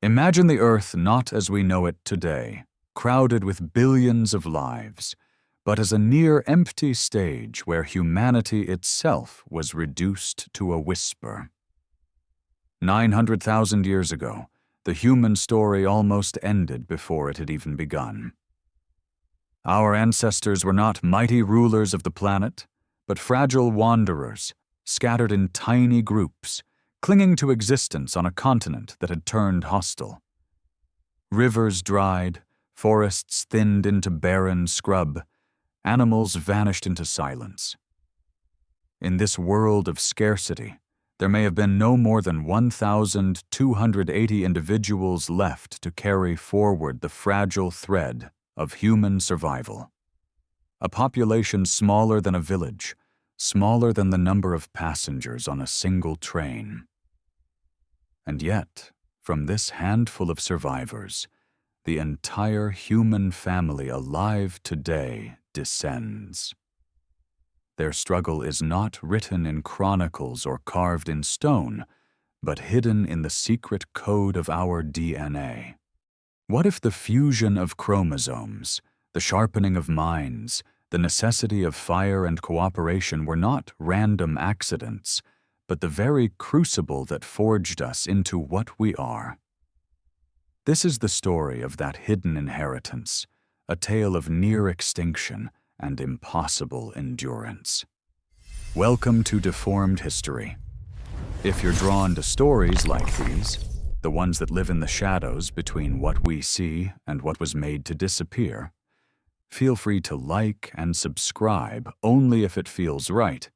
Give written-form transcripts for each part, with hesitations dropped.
Imagine the Earth not as we know it today, crowded with billions of lives, but as a near-empty stage where humanity itself was reduced to a whisper. 900,000 years ago, the human story almost ended before it had even begun. Our ancestors were not mighty rulers of the planet, but fragile wanderers, scattered in tiny groups, clinging to existence on a continent that had turned hostile. Rivers dried, forests thinned into barren scrub, animals vanished into silence. In this world of scarcity, there may have been no more than 1,280 individuals left to carry forward the fragile thread of human survival. A population smaller than a village, smaller than the number of passengers on a single train. And yet, from this handful of survivors, the entire human family alive today descends. Their struggle is not written in chronicles or carved in stone, but hidden in the secret code of our DNA. What if the fusion of chromosomes, the sharpening of minds, the necessity of fire and cooperation were not random accidents, but the very crucible that forged us into what we are? This is the story of that hidden inheritance, a tale of near extinction and impossible endurance. Welcome to Deformed History. If you're drawn to stories like these, the ones that live in the shadows between what we see and what was made to disappear, feel free to like and subscribe only if it feels right.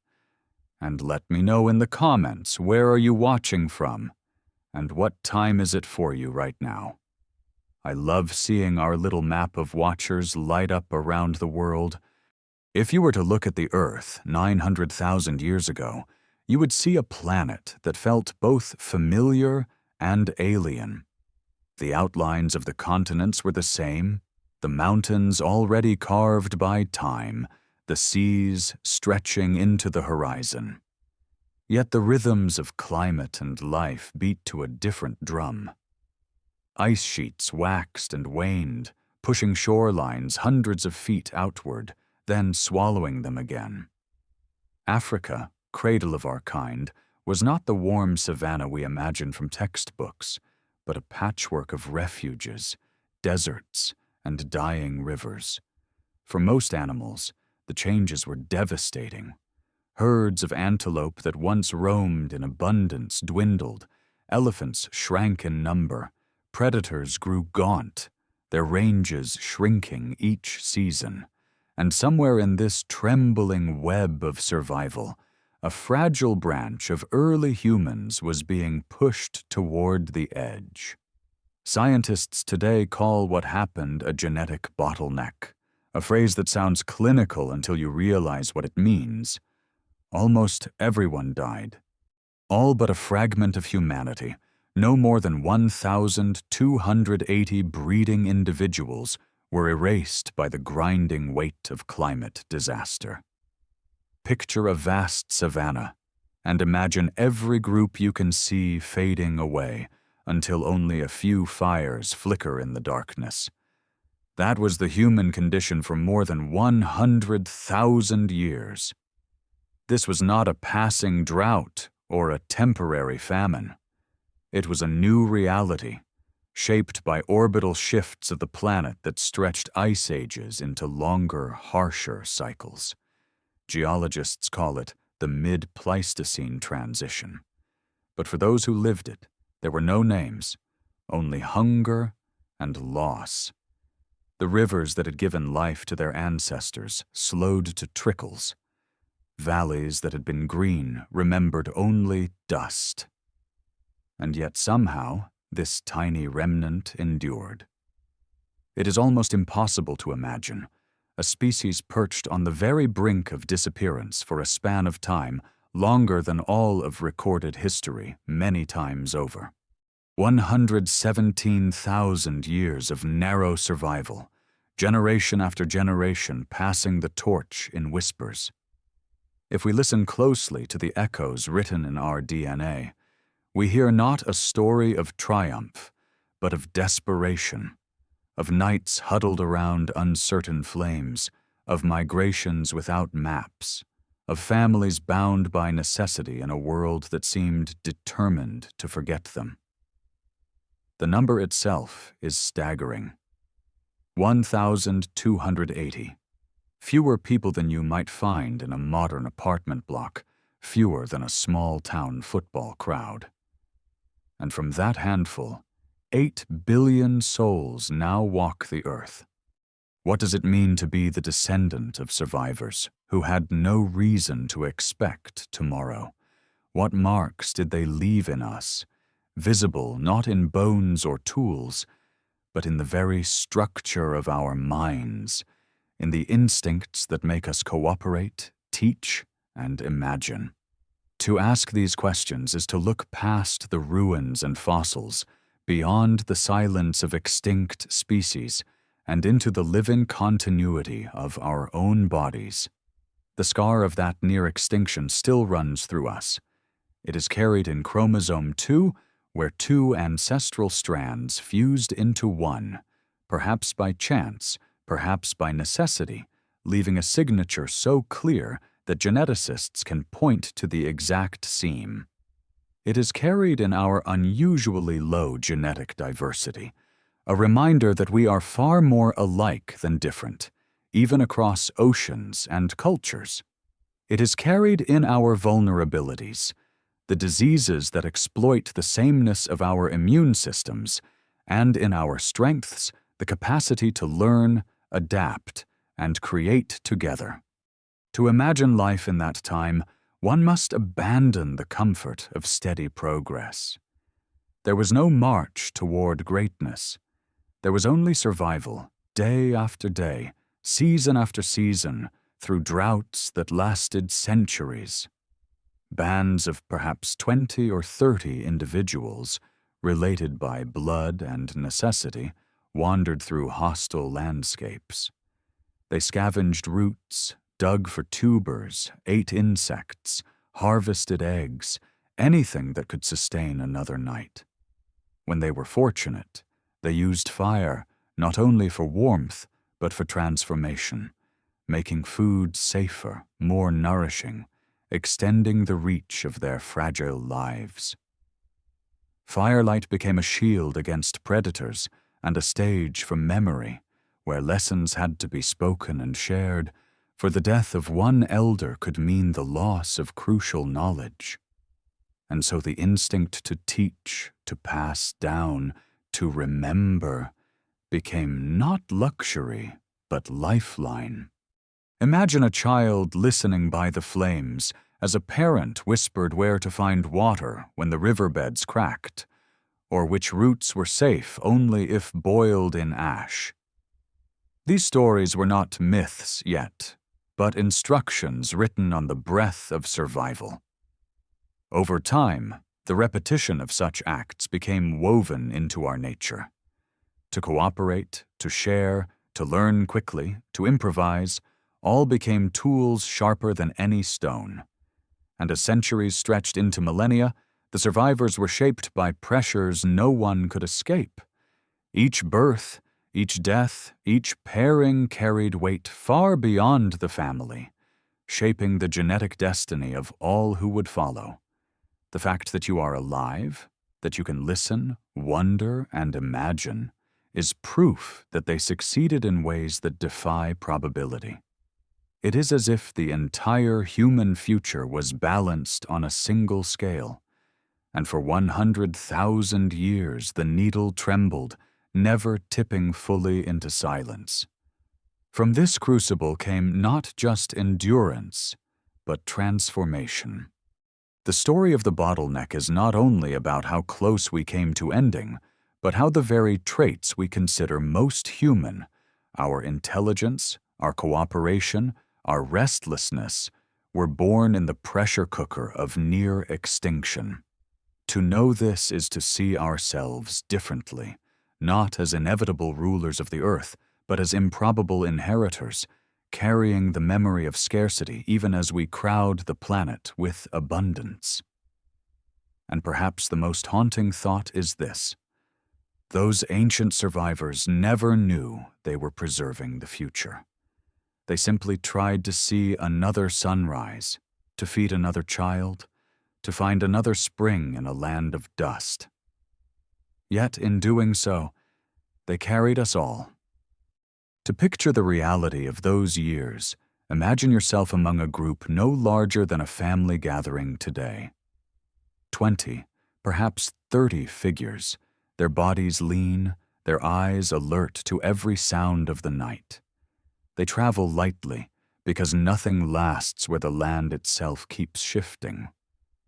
And let me know in the comments, where are you watching from? And what time is it for you right now? I love seeing our little map of watchers light up around the world. If you were to look at the Earth 900,000 years ago, you would see a planet that felt both familiar and alien. The outlines of the continents were the same, the mountains already carved by time, the seas stretching into the horizon. Yet the rhythms of climate and life beat to a different drum. Ice sheets waxed and waned, pushing shorelines hundreds of feet outward, then swallowing them again. Africa, cradle of our kind, was not the warm savanna we imagine from textbooks, but a patchwork of refuges, deserts, and dying rivers. For most animals, the changes were devastating. Herds of antelope that once roamed in abundance dwindled, elephants shrank in number, predators grew gaunt, their ranges shrinking each season, and somewhere in this trembling web of survival, a fragile branch of early humans was being pushed toward the edge. Scientists today call what happened a genetic bottleneck, a phrase that sounds clinical until you realize what it means. Almost everyone died. All but a fragment of humanity, no more than 1,280 breeding individuals, were erased by the grinding weight of climate disaster. Picture a vast savanna, and imagine every group you can see fading away until only a few fires flicker in the darkness. That was the human condition for more than 100,000 years. This was not a passing drought or a temporary famine. It was a new reality, shaped by orbital shifts of the planet that stretched ice ages into longer, harsher cycles. Geologists call it the mid-Pleistocene transition. But for those who lived it, there were no names, only hunger and loss. The rivers that had given life to their ancestors slowed to trickles. Valleys that had been green remembered only dust. And yet somehow, this tiny remnant endured. It is almost impossible to imagine a species perched on the very brink of disappearance for a span of time longer than all of recorded history many times over. 117,000 years of narrow survival, generation after generation passing the torch in whispers. If we listen closely to the echoes written in our DNA, we hear not a story of triumph, but of desperation, of nights huddled around uncertain flames, of migrations without maps, of families bound by necessity in a world that seemed determined to forget them. The number itself is staggering. 1,280. Fewer people than you might find in a modern apartment block, fewer than a small-town football crowd. And from that handful, 8 billion souls now walk the earth. What does it mean to be the descendant of survivors who had no reason to expect tomorrow? What marks did they leave in us, visible not in bones or tools, but in the very structure of our minds, in the instincts that make us cooperate, teach, and imagine? To ask these questions is to look past the ruins and fossils, beyond the silence of extinct species, and into the living continuity of our own bodies. The scar of that near extinction still runs through us. It is carried in chromosome 2, where 2 ancestral strands fused into one, perhaps by chance, perhaps by necessity, leaving a signature so clear that geneticists can point to the exact seam. It is carried in our unusually low genetic diversity, a reminder that we are far more alike than different, even across oceans and cultures. It is carried in our vulnerabilities, the diseases that exploit the sameness of our immune systems, and in our strengths, the capacity to learn, adapt, and create together. To imagine life in that time, one must abandon the comfort of steady progress. There was no march toward greatness. There was only survival, day after day, season after season, through droughts that lasted centuries. Bands of perhaps 20 or 30 individuals, related by blood and necessity, wandered through hostile landscapes. They scavenged roots, dug for tubers, ate insects, harvested eggs, anything that could sustain another night. When they were fortunate, they used fire not only for warmth, but for transformation, making food safer, more nourishing, extending the reach of their fragile lives. Firelight became a shield against predators and a stage for memory, where lessons had to be spoken and shared, for the death of one elder could mean the loss of crucial knowledge. And so the instinct to teach, to pass down, to remember, became not luxury, but lifeline. Imagine a child listening by the flames as a parent whispered where to find water when the riverbeds cracked, or which roots were safe only if boiled in ash. These stories were not myths yet, but instructions written on the breath of survival. Over time, the repetition of such acts became woven into our nature. To cooperate, to share, to learn quickly, to improvise, all became tools sharper than any stone. And as centuries stretched into millennia, the survivors were shaped by pressures no one could escape. Each birth, each death, each pairing carried weight far beyond the family, shaping the genetic destiny of all who would follow. The fact that you are alive, that you can listen, wonder, and imagine, is proof that they succeeded in ways that defy probability. It is as if the entire human future was balanced on a single scale, and for 100,000 years the needle trembled, never tipping fully into silence. From this crucible came not just endurance, but transformation. The story of the bottleneck is not only about how close we came to ending, but how the very traits we consider most human, our intelligence, our cooperation, our restlessness, were born in the pressure cooker of near extinction. To know this is to see ourselves differently, not as inevitable rulers of the earth, but as improbable inheritors, carrying the memory of scarcity even as we crowd the planet with abundance. And perhaps the most haunting thought is this: Those ancient survivors never knew they were preserving the future. They simply tried to see another sunrise, to feed another child, to find another spring in a land of dust. Yet in doing so, they carried us all. To picture the reality of those years, imagine yourself among a group no larger than a family gathering today. 20, perhaps 30 figures, their bodies lean, their eyes alert to every sound of the night. They travel lightly, because nothing lasts where the land itself keeps shifting.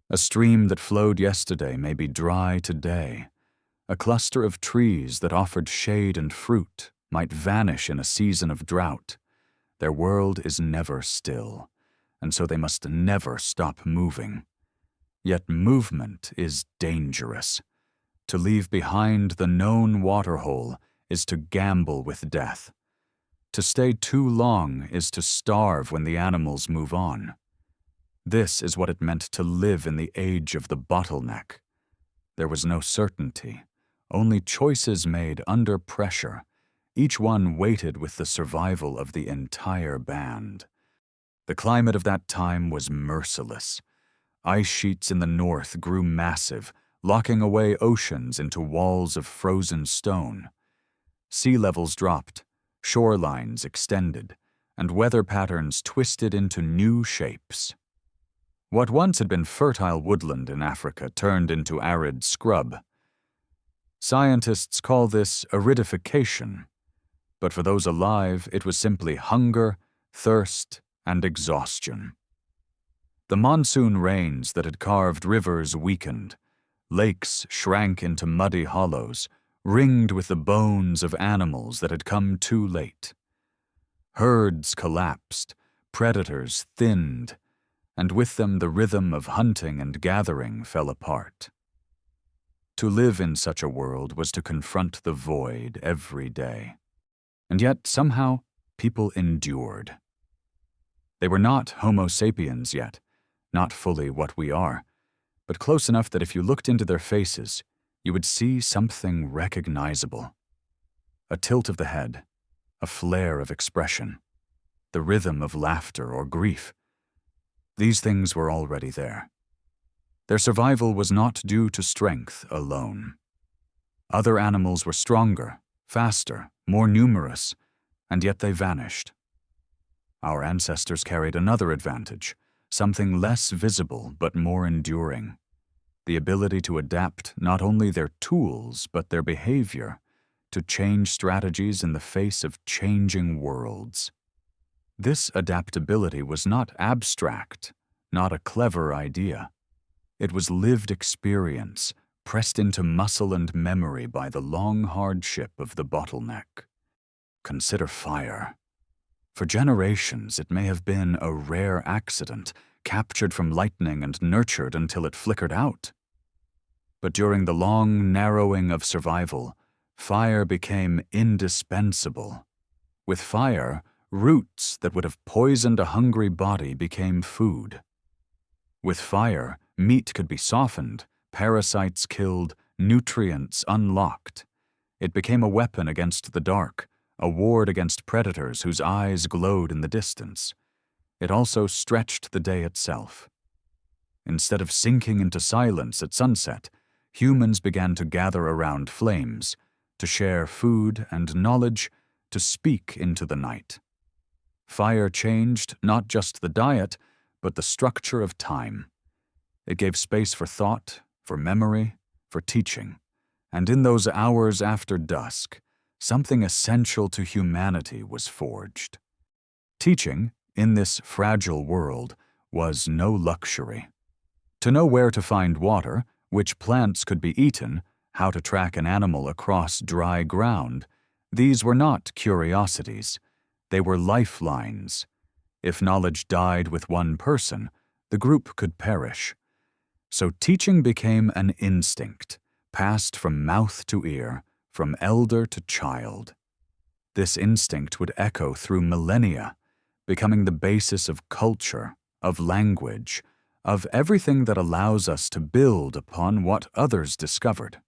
A stream that flowed yesterday may be dry today. A cluster of trees that offered shade and fruit might vanish in a season of drought. Their world is never still, and so they must never stop moving. Yet movement is dangerous. To leave behind the known waterhole is to gamble with death. To stay too long is to starve when the animals move on. This is what it meant to live in the age of the bottleneck. There was no certainty, only choices made under pressure, each one weighted with the survival of the entire band. The climate of that time was merciless. Ice sheets in the north grew massive, locking away oceans into walls of frozen stone. Sea levels dropped, shorelines extended, and weather patterns twisted into new shapes. What once had been fertile woodland in Africa turned into arid scrub. Scientists call this aridification, but for those alive it was simply hunger, thirst, and exhaustion. The monsoon rains that had carved rivers weakened. Lakes shrank into muddy hollows, ringed with the bones of animals that had come too late. Herds collapsed, predators thinned, and with them the rhythm of hunting and gathering fell apart. To live in such a world was to confront the void every day. And yet, somehow, people endured. They were not Homo sapiens yet, not fully what we are, but close enough that if you looked into their faces, you would see something recognizable. A tilt of the head, a flare of expression, the rhythm of laughter or grief. These things were already there. Their survival was not due to strength alone. Other animals were stronger, faster, more numerous, and yet they vanished. Our ancestors carried another advantage, something less visible but more enduring. The ability to adapt not only their tools but their behavior, to change strategies in the face of changing worlds. This adaptability was not abstract, not a clever idea. It was lived experience, pressed into muscle and memory by the long hardship of the bottleneck. Consider fire. For generations, it may have been a rare accident, captured from lightning and nurtured until it flickered out. But during the long narrowing of survival, fire became indispensable. With fire, roots that would have poisoned a hungry body became food. With fire, meat could be softened, parasites killed, nutrients unlocked. It became a weapon against the dark, a ward against predators whose eyes glowed in the distance. It also stretched the day itself. Instead of sinking into silence at sunset, humans began to gather around flames, to share food and knowledge, to speak into the night. Fire changed not just the diet, but the structure of time. It gave space for thought, for memory, for teaching, and in those hours after dusk, something essential to humanity was forged. Teaching, in this fragile world, was no luxury. To know where to find water, which plants could be eaten, how to track an animal across dry ground, these were not curiosities. They were lifelines. If knowledge died with one person, the group could perish. So teaching became an instinct, passed from mouth to ear, from elder to child. This instinct would echo through millennia, becoming the basis of culture, of language, of everything that allows us to build upon what others discovered.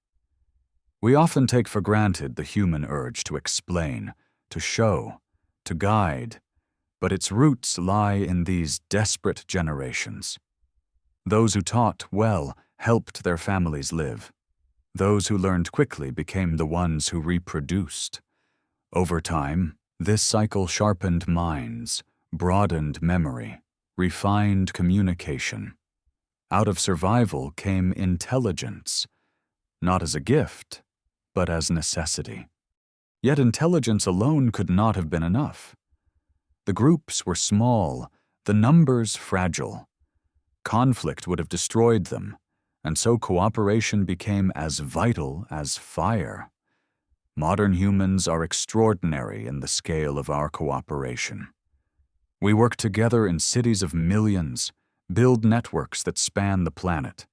We often take for granted the human urge to explain, to show, to guide, but its roots lie in these desperate generations. Those who taught well helped their families live. Those who learned quickly became the ones who reproduced. Over time, this cycle sharpened minds, broadened memory, refined communication. Out of survival came intelligence, not as a gift, but as necessity. Yet intelligence alone could not have been enough. The groups were small, the numbers fragile. Conflict would have destroyed them, and so cooperation became as vital as fire. Modern humans are extraordinary in the scale of our cooperation. We work together in cities of millions, build networks that span the planet.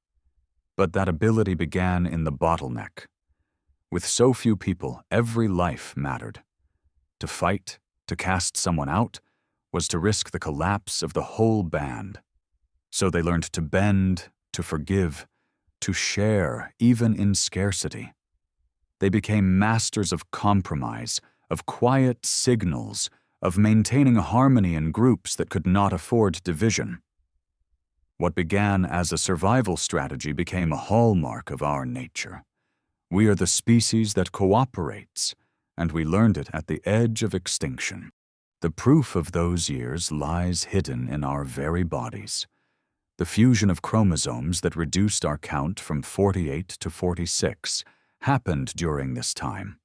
But that ability began in the bottleneck. With so few people, every life mattered. To fight, to cast someone out, was to risk the collapse of the whole band. So they learned to bend, to forgive, to share, even in scarcity. They became masters of compromise, of quiet signals, of maintaining harmony in groups that could not afford division. What began as a survival strategy became a hallmark of our nature. We are the species that cooperates, and we learned it at the edge of extinction. The proof of those years lies hidden in our very bodies. The fusion of chromosomes that reduced our count from 48 to 46 happened during this time.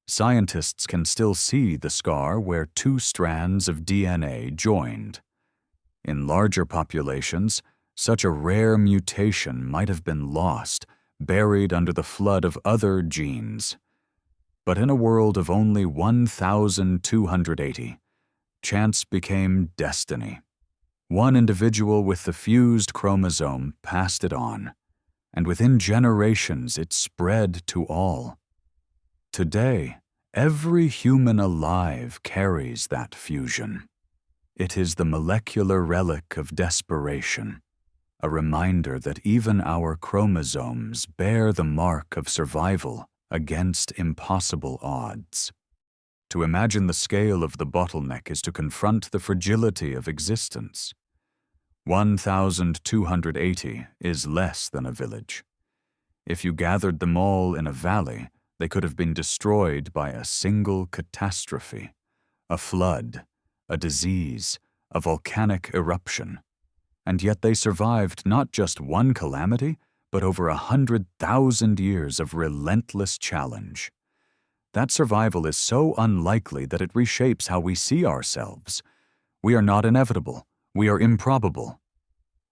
Scientists can still see the scar where two strands of DNA joined. In larger populations, such a rare mutation might have been lost, buried under the flood of other genes. But in a world of only 1,280, chance became destiny. One individual with the fused chromosome passed it on, and within generations it spread to all. Today, every human alive carries that fusion. It is the molecular relic of desperation, a reminder that even our chromosomes bear the mark of survival against impossible odds. To imagine the scale of the bottleneck is to confront the fragility of existence. 1,280 is less than a village. If you gathered them all in a valley, they could have been destroyed by a single catastrophe, a flood, a disease, a volcanic eruption. And yet they survived not just one calamity, but over 100,000 years of relentless challenge. That survival is so unlikely that it reshapes how we see ourselves. We are not inevitable. We are improbable.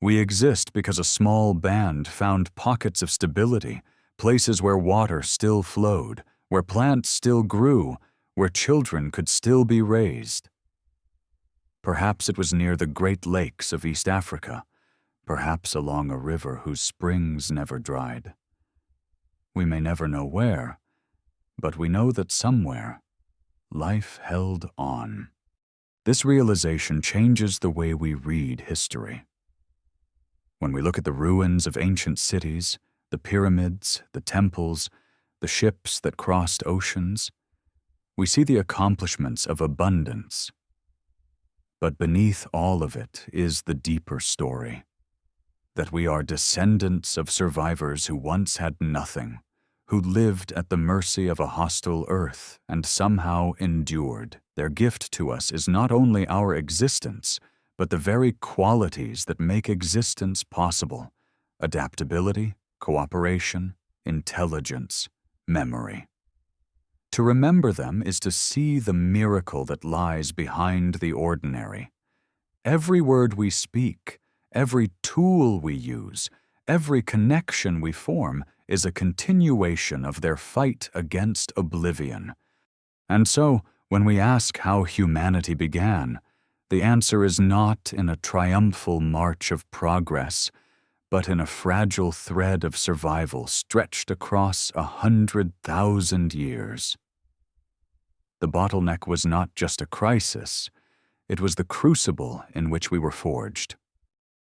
We exist because a small band found pockets of stability, places where water still flowed, where plants still grew, where children could still be raised. Perhaps it was near the Great Lakes of East Africa, perhaps along a river whose springs never dried. We may never know where, but we know that somewhere, life held on. This realization changes the way we read history. When we look at the ruins of ancient cities, the pyramids, the temples, the ships that crossed oceans, we see the accomplishments of abundance. But beneath all of it is the deeper story, that we are descendants of survivors who once had nothing, who lived at the mercy of a hostile earth and somehow endured. Their gift to us is not only our existence, but the very qualities that make existence possible: adaptability, cooperation, intelligence, memory. To remember them is to see the miracle that lies behind the ordinary. Every word we speak, every tool we use, every connection we form is a continuation of their fight against oblivion. And so, when we ask how humanity began, the answer is not in a triumphal march of progress, but in a fragile thread of survival stretched across 100,000 years. The bottleneck was not just a crisis, it was the crucible in which we were forged.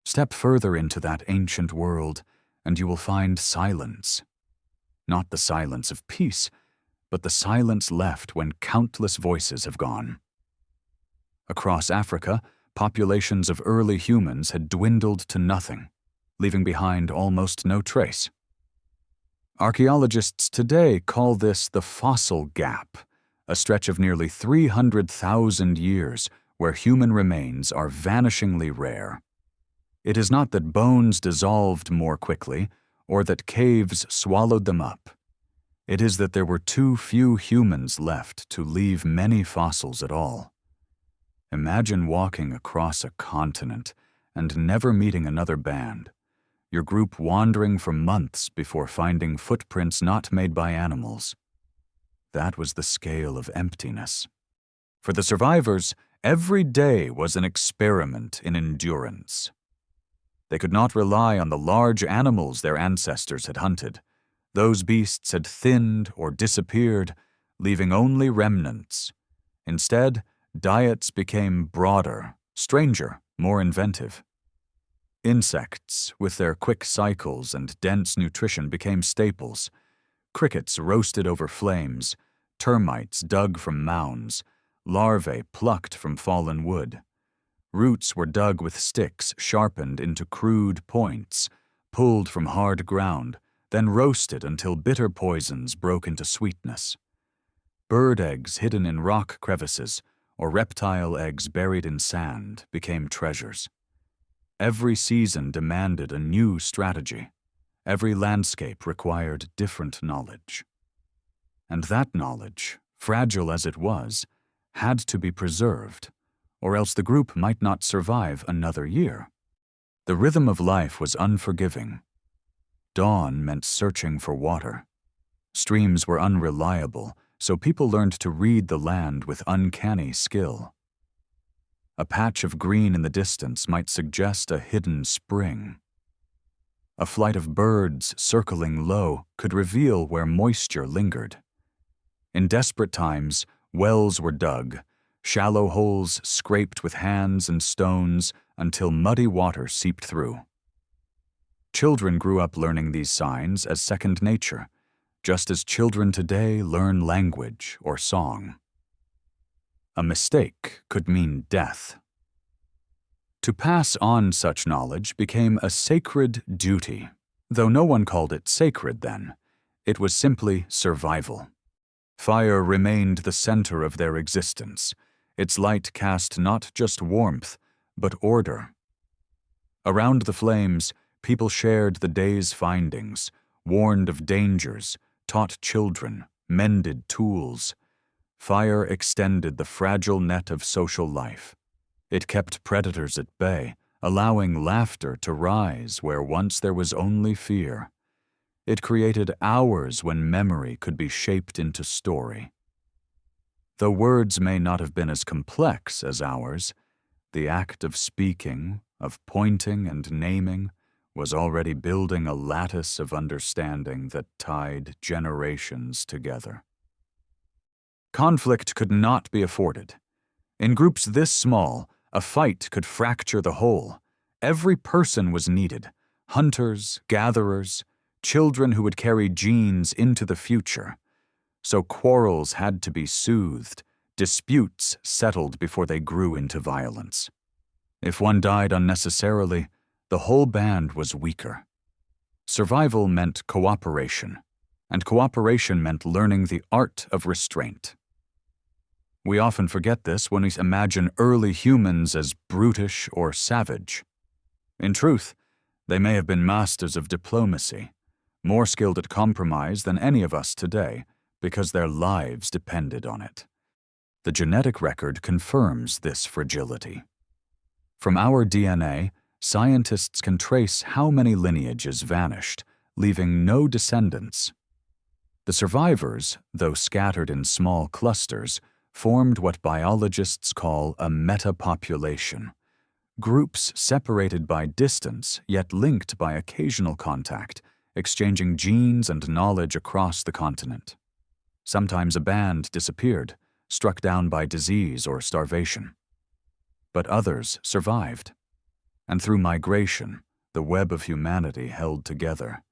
Step further into that ancient world, and you will find silence. not the silence of peace, but the silence left when countless voices have gone. Across Africa, populations of early humans had dwindled to nothing, leaving behind almost no trace. Archaeologists today call this the fossil gap, a stretch of nearly 300,000 years where human remains are vanishingly rare. It is not that bones dissolved more quickly or that caves swallowed them up. It is that there were too few humans left to leave many fossils at all. Imagine walking across a continent and never meeting another band, your group wandering for months before finding footprints not made by animals. That was the scale of emptiness. For the survivors, every day was an experiment in endurance. They could not rely on the large animals their ancestors had hunted. Those beasts had thinned or disappeared, leaving only remnants. Instead, diets became broader, stranger, more inventive. Insects, with their quick cycles and dense nutrition, became staples. Crickets roasted over flames, termites dug from mounds, larvae plucked from fallen wood. Roots were dug with sticks sharpened into crude points, pulled from hard ground, then roasted until bitter poisons broke into sweetness. Bird eggs hidden in rock crevices or reptile eggs buried in sand became treasures. Every season demanded a new strategy. Every landscape required different knowledge. And that knowledge, fragile as it was, had to be preserved, or else the group might not survive another year. The rhythm of life was unforgiving. Dawn meant searching for water. Streams were unreliable, so people learned to read the land with uncanny skill. A patch of green in the distance might suggest a hidden spring. A flight of birds circling low could reveal where moisture lingered. In desperate times, wells were dug, shallow holes scraped with hands and stones until muddy water seeped through. Children grew up learning these signs as second nature, just as children today learn language or song. A mistake could mean death. To pass on such knowledge became a sacred duty, though no one called it sacred then. It was simply survival. Fire remained the center of their existence. Its light cast not just warmth, but order. Around the flames, people shared the day's findings, warned of dangers, taught children, mended tools. Fire extended the fragile net of social life. It kept predators at bay, allowing laughter to rise where once there was only fear. It created hours when memory could be shaped into story. Though words may not have been as complex as ours, the act of speaking, of pointing and naming, was already building a lattice of understanding that tied generations together. Conflict could not be afforded. In groups this small, a fight could fracture the whole. Every person was needed: hunters, gatherers, children who would carry genes into the future. So quarrels had to be soothed, disputes settled before they grew into violence. If one died unnecessarily, the whole band was weaker. Survival meant cooperation, and cooperation meant learning the art of restraint. We often forget this when we imagine early humans as brutish or savage. In truth, they may have been masters of diplomacy, more skilled at compromise than any of us today, because their lives depended on it. The genetic record confirms this fragility. From our DNA, scientists can trace how many lineages vanished, leaving no descendants. The survivors, though scattered in small clusters, formed what biologists call a metapopulation, groups separated by distance yet linked by occasional contact, exchanging genes and knowledge across the continent. Sometimes a band disappeared, struck down by disease or starvation. But others survived. And through migration, the web of humanity held together.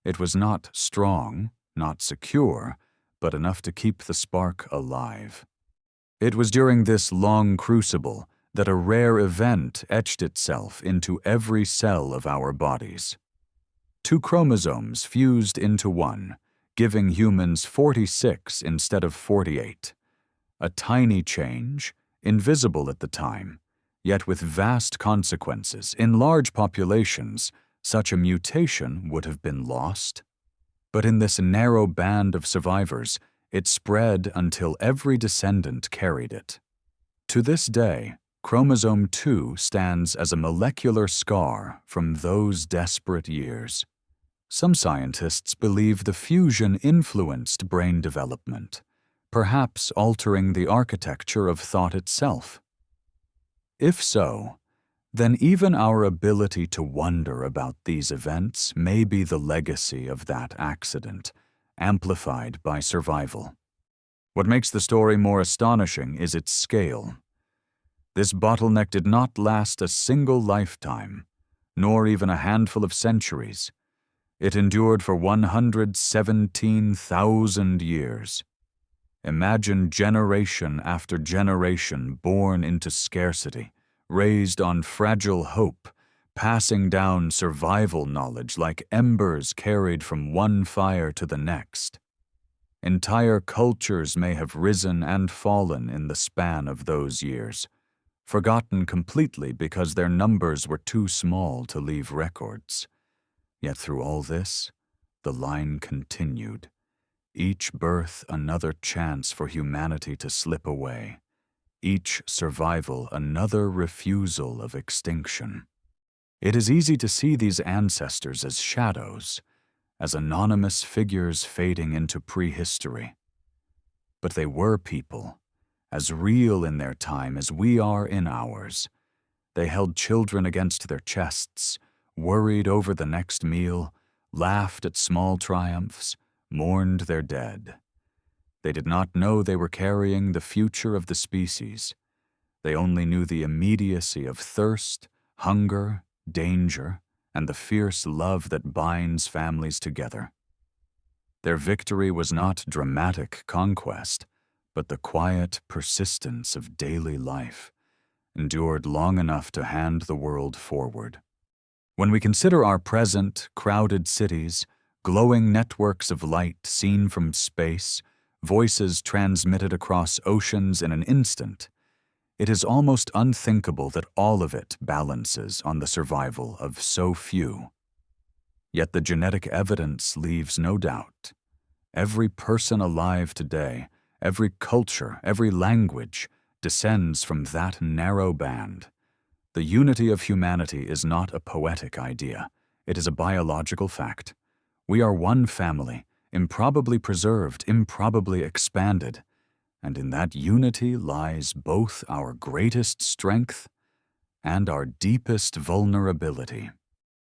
It was not strong, not secure, but enough to keep the spark alive. It was during this long crucible that a rare event etched itself into every cell of our bodies. 2 chromosomes fused into one, giving humans 46 instead of 48. A tiny change, invisible at the time, yet with vast consequences. In large populations, such a mutation would have been lost. But in this narrow band of survivors, it spread until every descendant carried it. To this day, chromosome 2 stands as a molecular scar from those desperate years. Some scientists believe the fusion influenced brain development, perhaps altering the architecture of thought itself. If so, then even our ability to wonder about these events may be the legacy of that accident, amplified by survival. What makes the story more astonishing is its scale. This bottleneck did not last a single lifetime, nor even a handful of centuries. It endured for 117,000 years. Imagine generation after generation born into scarcity, raised on fragile hope, passing down survival knowledge like embers carried from one fire to the next. Entire cultures may have risen and fallen in the span of those years, forgotten completely because their numbers were too small to leave records. Yet through all this, the line continued. Each birth another chance for humanity to slip away. Each survival another refusal of extinction. It is easy to see these ancestors as shadows, as anonymous figures fading into prehistory. But they were people, as real in their time as we are in ours. They held children against their chests, worried over the next meal, laughed at small triumphs, mourned their dead. They did not know they were carrying the future of the species. They only knew the immediacy of thirst, hunger, danger, and the fierce love that binds families together. Their victory was not dramatic conquest, but the quiet persistence of daily life, endured long enough to hand the world forward. When we consider our present, crowded cities, glowing networks of light seen from space, voices transmitted across oceans in an instant, it is almost unthinkable that all of it balances on the survival of so few. Yet the genetic evidence leaves no doubt. Every person alive today, every culture, every language, descends from that narrow band. The unity of humanity is not a poetic idea. It is a biological fact. We are one family, improbably preserved, improbably expanded, and in that unity lies both our greatest strength and our deepest vulnerability.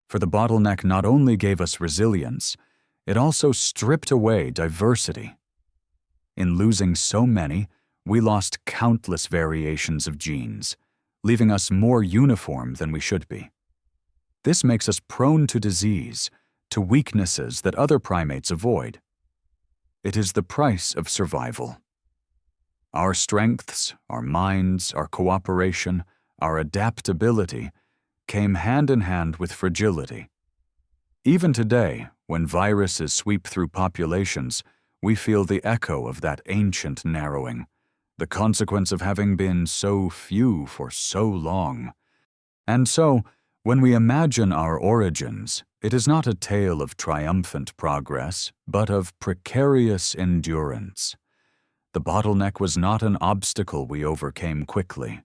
For the bottleneck not only gave us resilience, it also stripped away diversity. In losing so many, we lost countless variations of genes, leaving us more uniform than we should be. This makes us prone to disease, to weaknesses that other primates avoid. It is the price of survival. Our strengths, our minds, our cooperation, our adaptability came hand in hand with fragility. Even today, when viruses sweep through populations, we feel the echo of that ancient narrowing, the consequence of having been so few for so long. And so, when we imagine our origins, it is not a tale of triumphant progress, but of precarious endurance. The bottleneck was not an obstacle we overcame quickly.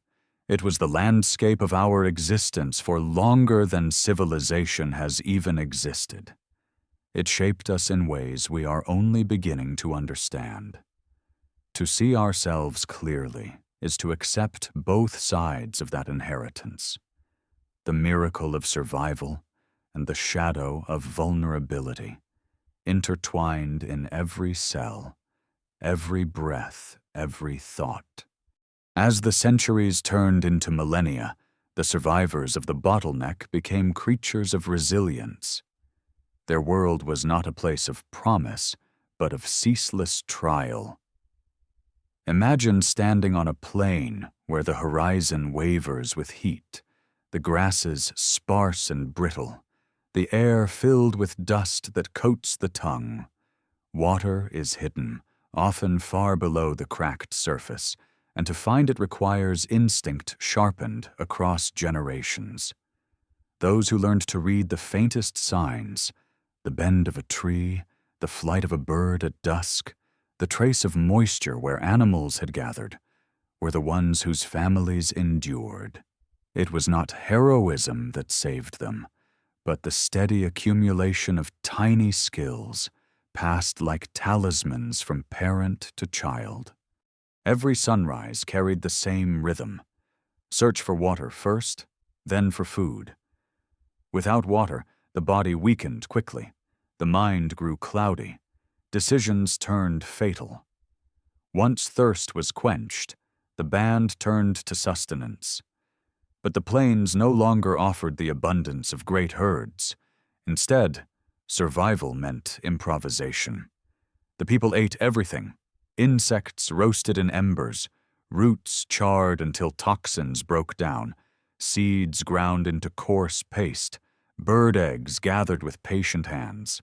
It was the landscape of our existence for longer than civilization has even existed. It shaped us in ways we are only beginning to understand. To see ourselves clearly is to accept both sides of that inheritance, the miracle of survival and the shadow of vulnerability, intertwined in every cell, every breath, every thought. As the centuries turned into millennia, the survivors of the bottleneck became creatures of resilience. Their world was not a place of promise, but of ceaseless trial. Imagine standing on a plain where the horizon wavers with heat, the grasses sparse and brittle, the air filled with dust that coats the tongue. Water is hidden, often far below the cracked surface, and to find it requires instinct sharpened across generations. Those who learned to read the faintest signs, the bend of a tree, the flight of a bird at dusk, the trace of moisture where animals had gathered, were the ones whose families endured. It was not heroism that saved them, but the steady accumulation of tiny skills, passed like talismans from parent to child. Every sunrise carried the same rhythm. Search for water first, then for food. Without water, the body weakened quickly. The mind grew cloudy. Decisions turned fatal. Once thirst was quenched, the band turned to sustenance. But the plains no longer offered the abundance of great herds. Instead, survival meant improvisation. The people ate everything: insects roasted in embers, roots charred until toxins broke down, seeds ground into coarse paste, bird eggs gathered with patient hands.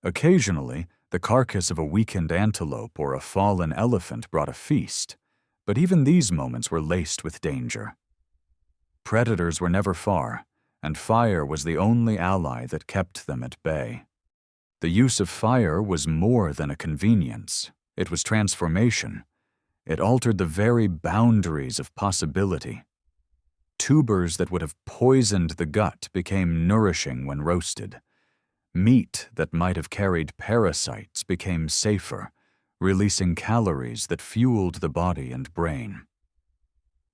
Occasionally, the carcass of a weakened antelope or a fallen elephant brought a feast, but even these moments were laced with danger. Predators were never far, and fire was the only ally that kept them at bay. The use of fire was more than a convenience. It was transformation. It altered the very boundaries of possibility. Tubers that would have poisoned the gut became nourishing when roasted. Meat that might have carried parasites became safer, releasing calories that fueled the body and brain.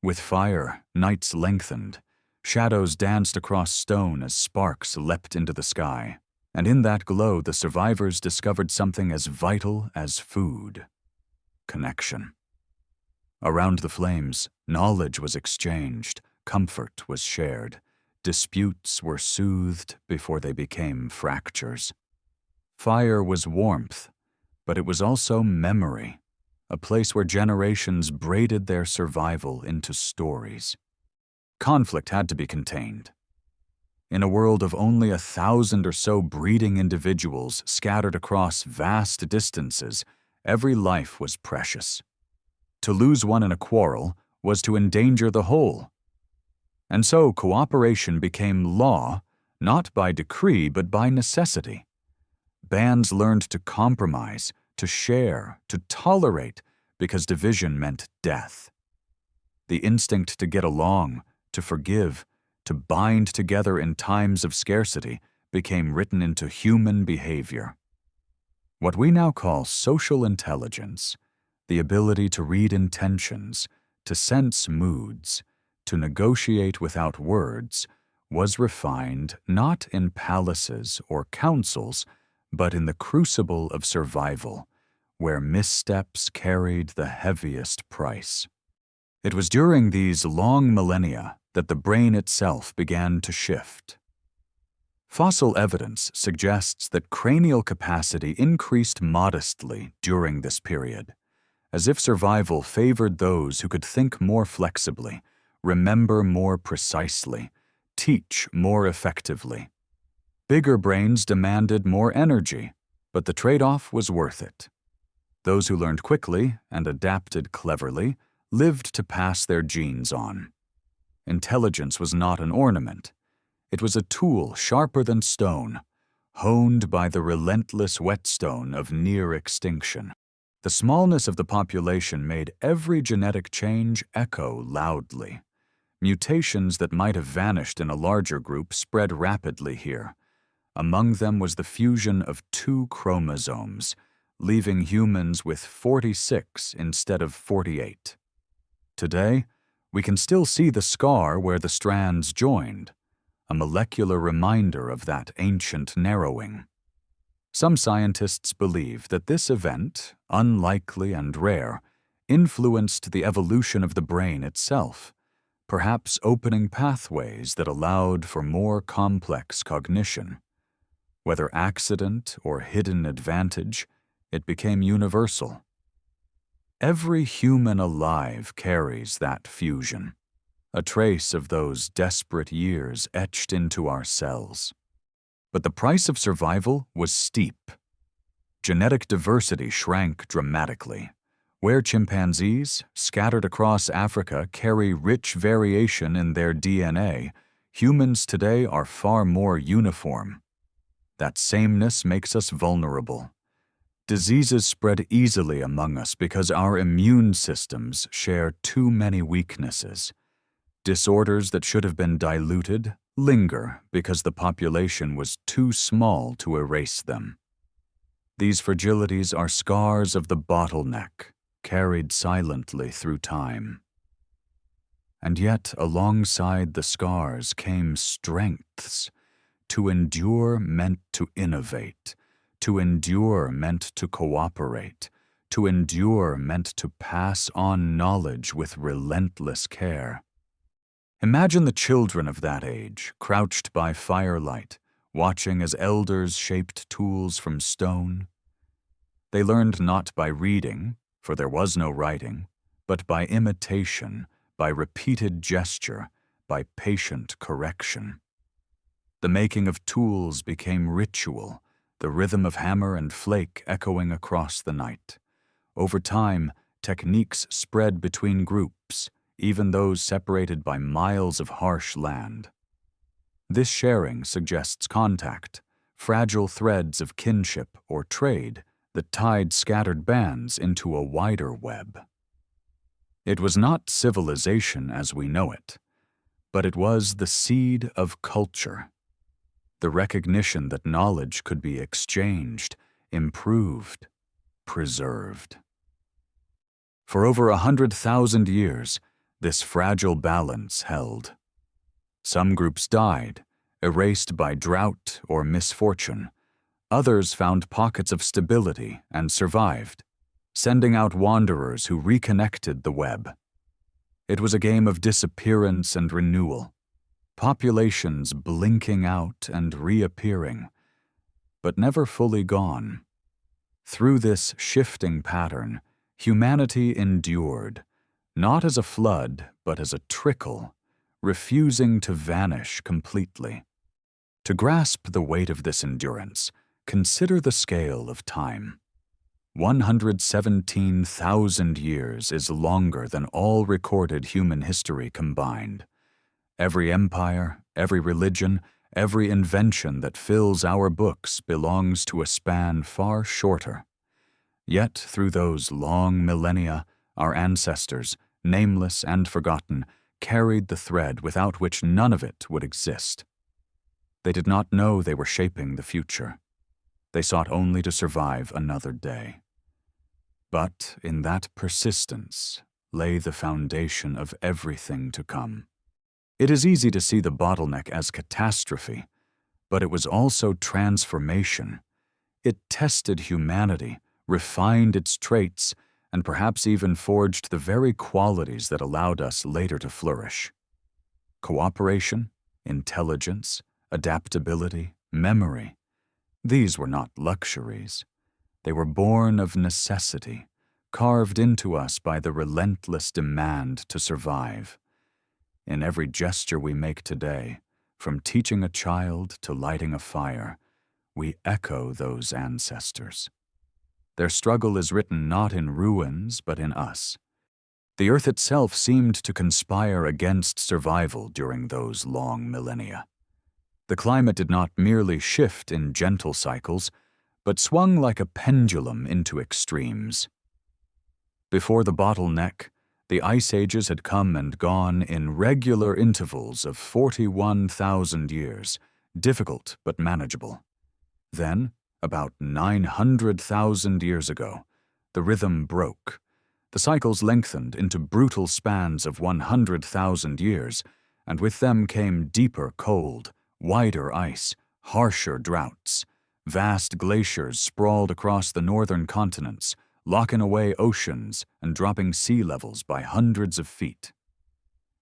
With fire, nights lengthened. Shadows danced across stone as sparks leapt into the sky, and in that glow the survivors discovered something as vital as food: connection. Around the flames, knowledge was exchanged, comfort was shared, disputes were soothed before they became fractures. Fire was warmth, but it was also memory, a place where generations braided their survival into stories. Conflict had to be contained. In a world of only 1,000 or so breeding individuals scattered across vast distances, every life was precious. To lose one in a quarrel was to endanger the whole. And so cooperation became law, not by decree but by necessity. Bands learned to compromise, to share, to tolerate, because division meant death. The instinct to get along, to forgive, to bind together in times of scarcity became written into human behavior. What we now call social intelligence, the ability to read intentions, to sense moods, to negotiate without words, was refined not in palaces or councils, but in the crucible of survival, where missteps carried the heaviest price. It was during these long millennia that the brain itself began to shift. Fossil evidence suggests that cranial capacity increased modestly during this period, as if survival favored those who could think more flexibly, remember more precisely, teach more effectively. Bigger brains demanded more energy, but the trade-off was worth it. Those who learned quickly and adapted cleverly lived to pass their genes on. Intelligence was not an ornament. It was a tool sharper than stone, honed by the relentless whetstone of near extinction. The smallness of the population made every genetic change echo loudly. Mutations that might have vanished in a larger group spread rapidly here. Among them was the fusion of 2 chromosomes, leaving humans with 46 instead of 48. Today, we can still see the scar where the strands joined, a molecular reminder of that ancient narrowing. Some scientists believe that this event, unlikely and rare, influenced the evolution of the brain itself, perhaps opening pathways that allowed for more complex cognition. Whether accident or hidden advantage, it became universal. Every human alive carries that fusion, a trace of those desperate years etched into our cells. But the price of survival was steep. Genetic diversity shrank dramatically. Where chimpanzees, scattered across Africa, carry rich variation in their DNA, humans today are far more uniform. That sameness makes us vulnerable. Diseases spread easily among us because our immune systems share too many weaknesses. Disorders that should have been diluted linger because the population was too small to erase them. These fragilities are scars of the bottleneck, carried silently through time. And yet, alongside the scars came strengths. To endure meant to innovate. To endure meant to cooperate. To endure meant to pass on knowledge with relentless care. Imagine the children of that age, crouched by firelight, watching as elders shaped tools from stone. They learned not by reading, for there was no writing, but by imitation, by repeated gesture, by patient correction. The making of tools became ritual, the rhythm of hammer and flake echoing across the night. Over time, techniques spread between groups, even those separated by miles of harsh land. This sharing suggests contact, fragile threads of kinship or trade that tied scattered bands into a wider web. It was not civilization as we know it, but it was the seed of culture. The recognition that knowledge could be exchanged, improved, preserved. For over 100,000 years, this fragile balance held. Some groups died, erased by drought or misfortune. Others found pockets of stability and survived, sending out wanderers who reconnected the web. It was a game of disappearance and renewal. Populations blinking out and reappearing, but never fully gone. Through this shifting pattern, humanity endured, not as a flood, but as a trickle, refusing to vanish completely. To grasp the weight of this endurance, consider the scale of time. 117,000 years is longer than all recorded human history combined. Every empire, every religion, every invention that fills our books belongs to a span far shorter. Yet through those long millennia, our ancestors, nameless and forgotten, carried the thread without which none of it would exist. They did not know they were shaping the future. They sought only to survive another day. But in that persistence lay the foundation of everything to come. It is easy to see the bottleneck as catastrophe, but it was also transformation. It tested humanity, refined its traits, and perhaps even forged the very qualities that allowed us later to flourish. Cooperation, intelligence, adaptability, memory. These were not luxuries. They were born of necessity, carved into us by the relentless demand to survive. In every gesture we make today, from teaching a child to lighting a fire, we echo those ancestors. Their struggle is written not in ruins, but in us. The earth itself seemed to conspire against survival during those long millennia. The climate did not merely shift in gentle cycles, but swung like a pendulum into extremes. Before the bottleneck, the ice ages had come and gone in regular intervals of 41,000 years, difficult but manageable. Then, about 900,000 years ago, the rhythm broke. The cycles lengthened into brutal spans of 100,000 years, and with them came deeper cold, wider ice, harsher droughts. Vast glaciers sprawled across the northern continents, locking away oceans and dropping sea levels by hundreds of feet.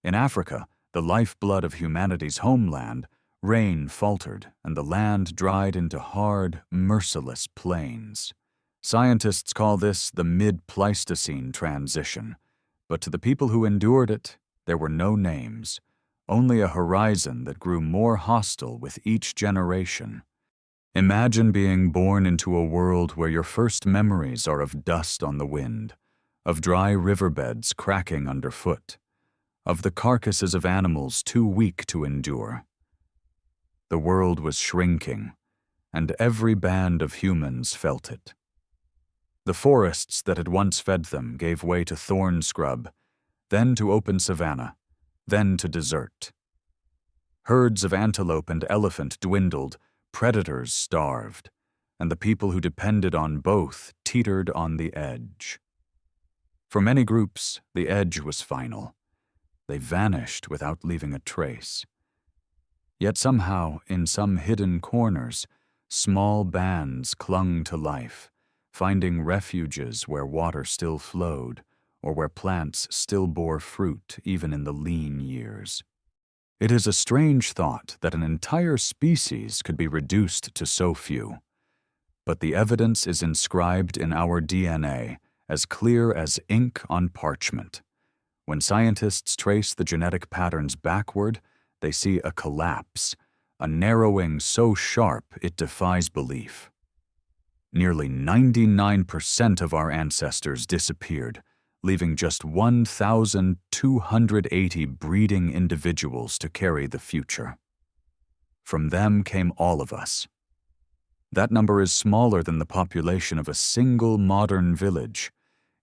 In Africa, the lifeblood of humanity's homeland, Rain faltered, and the land dried into hard, merciless plains. Scientists call this the mid-Pleistocene transition, but to the people who endured it, there were no names, only a horizon that grew more hostile with each generation. Imagine being born into a world where your first memories are of dust on the wind, of dry riverbeds cracking underfoot, of the carcasses of animals too weak to endure. The world was shrinking, and every band of humans felt it. The forests that had once fed them gave way to thorn scrub, then to open savanna, then to desert. Herds of antelope and elephant dwindled, predators starved, and the people who depended on both teetered on the edge. For many groups, the edge was final. They vanished without leaving a trace. Yet somehow, in some hidden corners, small bands clung to life, finding refuges where water still flowed, or where plants still bore fruit even in the lean years. It is a strange thought that an entire species could be reduced to so few, but the evidence is inscribed in our DNA, as clear as ink on parchment. When scientists trace the genetic patterns backward, they see a collapse, a narrowing so sharp it defies belief. Nearly 99% of our ancestors disappeared, leaving just 1,280 breeding individuals to carry the future. From them came all of us. That number is smaller than the population of a single modern village.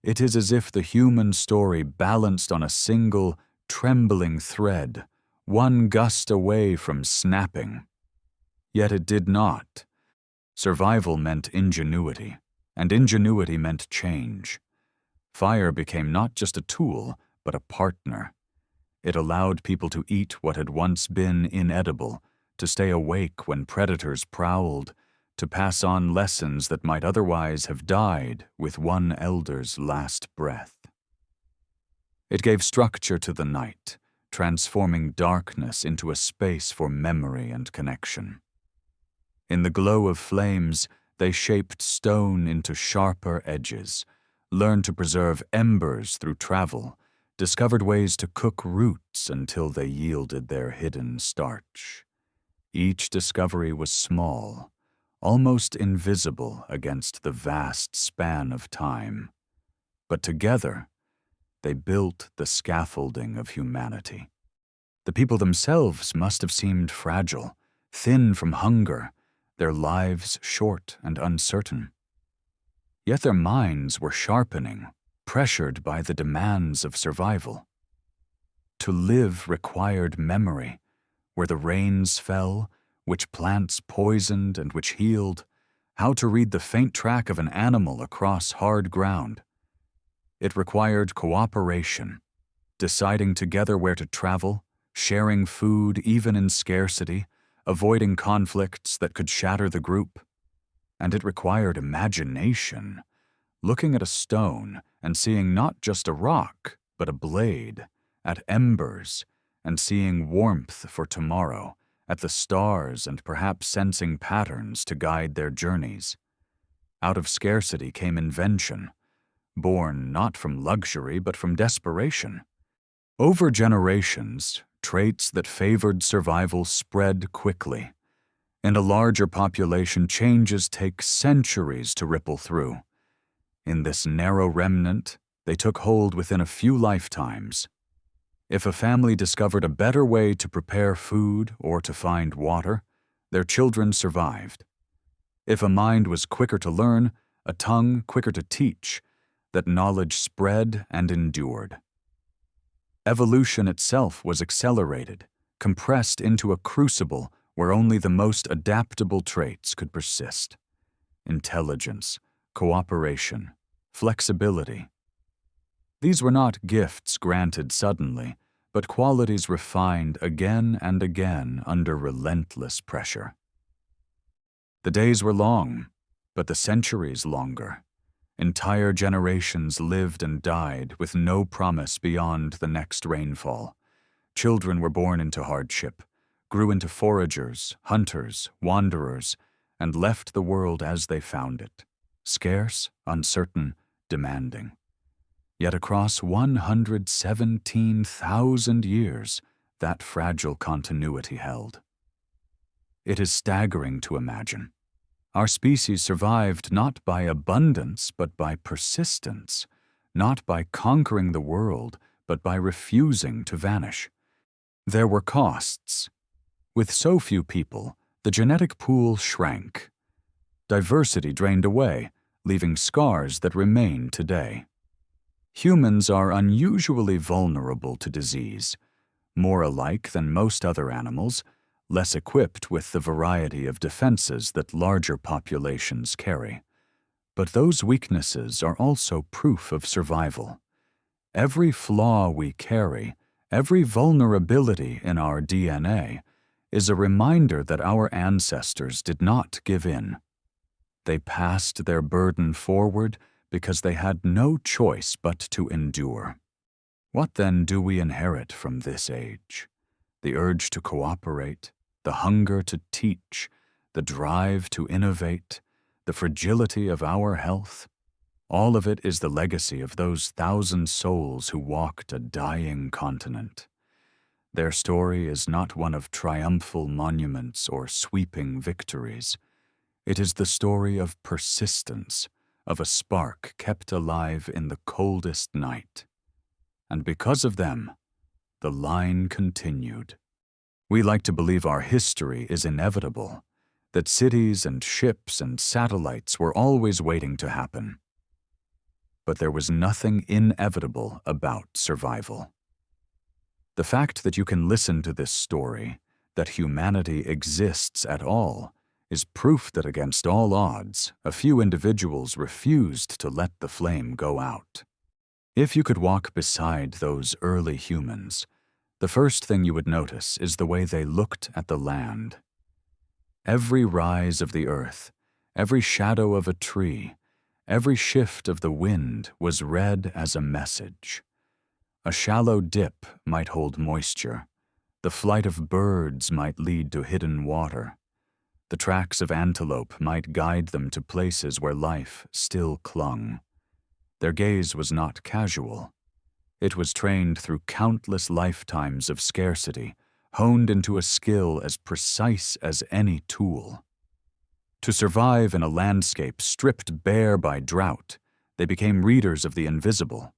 It is as if the human story balanced on a single, trembling thread, one gust away from snapping. Yet it did not. Survival meant ingenuity, and ingenuity meant change. Fire became not just a tool, but a partner. It allowed people to eat what had once been inedible, to stay awake when predators prowled, to pass on lessons that might otherwise have died with one elder's last breath. It gave structure to the night, transforming darkness into a space for memory and connection. In the glow of flames, they shaped stone into sharper edges, learned to preserve embers through travel, discovered ways to cook roots until they yielded their hidden starch. Each discovery was small, almost invisible against the vast span of time. But together, they built the scaffolding of humanity. The people themselves must have seemed fragile, thin from hunger, their lives short and uncertain. Yet their minds were sharpening, pressured by the demands of survival. To live required memory, where the rains fell, which plants poisoned and which healed, how to read the faint track of an animal across hard ground. It required cooperation, deciding together where to travel, sharing food even in scarcity, avoiding conflicts that could shatter the group. And it required imagination, looking at a stone and seeing not just a rock, but a blade, at embers, and seeing warmth for tomorrow, at the stars and perhaps sensing patterns to guide their journeys. Out of scarcity came invention, born not from luxury but from desperation. Over generations, traits that favored survival spread quickly. In a larger population, changes take centuries to ripple through. In this narrow remnant, they took hold within a few lifetimes. If a family discovered a better way to prepare food or to find water, their children survived. If a mind was quicker to learn, a tongue quicker to teach, that knowledge spread and endured. Evolution itself was accelerated, compressed into a crucible where only the most adaptable traits could persist. Intelligence, cooperation, flexibility. These were not gifts granted suddenly, but qualities refined again and again under relentless pressure. The days were long, but the centuries longer. Entire generations lived and died with no promise beyond the next rainfall. Children were born into hardship. grew into foragers, hunters, wanderers, and left the world as they found it, scarce, uncertain, demanding. Yet across 117,000 years, that fragile continuity held. It is staggering to imagine. Our species survived not by abundance, but by persistence, not by conquering the world, but by refusing to vanish. There were costs. With so few people, the genetic pool shrank. Diversity drained away, leaving scars that remain today. Humans are unusually vulnerable to disease, more alike than most other animals, less equipped with the variety of defenses that larger populations carry. But those weaknesses are also proof of survival. Every flaw we carry, every vulnerability in our DNA, is a reminder that our ancestors did not give in. They passed their burden forward because they had no choice but to endure. What then do we inherit from this age? The urge to cooperate, the hunger to teach, the drive to innovate, the fragility of our health. All of it is the legacy of those 1,000 souls who walked a dying continent. Their story is not one of triumphal monuments or sweeping victories. It is the story of persistence, of a spark kept alive in the coldest night. And because of them, the line continued. We like to believe our history is inevitable, that cities and ships and satellites were always waiting to happen. But there was nothing inevitable about survival. The fact that you can listen to this story, that humanity exists at all, is proof that against all odds, a few individuals refused to let the flame go out. If you could walk beside those early humans, the first thing you would notice is the way they looked at the land. Every rise of the earth, every shadow of a tree, every shift of the wind was read as a message. A shallow dip might hold moisture. The flight of birds might lead to hidden water. The tracks of antelope might guide them to places where life still clung. Their gaze was not casual. It was trained through countless lifetimes of scarcity, honed into a skill as precise as any tool. To survive in a landscape stripped bare by drought, they became readers of the invisible.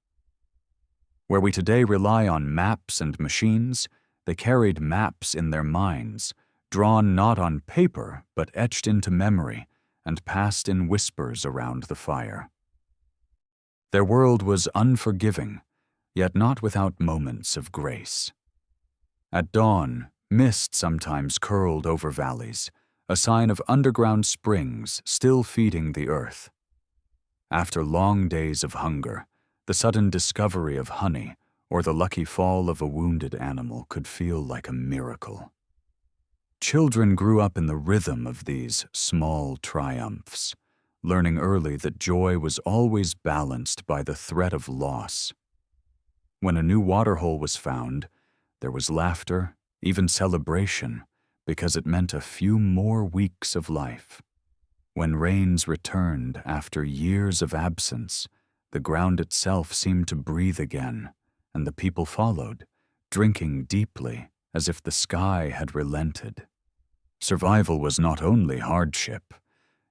Where we today rely on maps and machines, they carried maps in their minds, drawn not on paper but etched into memory and passed in whispers around the fire. Their world was unforgiving, yet not without moments of grace. At dawn, mist sometimes curled over valleys, a sign of underground springs still feeding the earth. After long days of hunger, the sudden discovery of honey or the lucky fall of a wounded animal could feel like a miracle. Children grew up in the rhythm of these small triumphs, learning early that joy was always balanced by the threat of loss. When a new waterhole was found, there was laughter, even celebration, because it meant a few more weeks of life. When rains returned after years of absence, the ground itself seemed to breathe again, and the people followed, drinking deeply as if the sky had relented. Survival was not only hardship,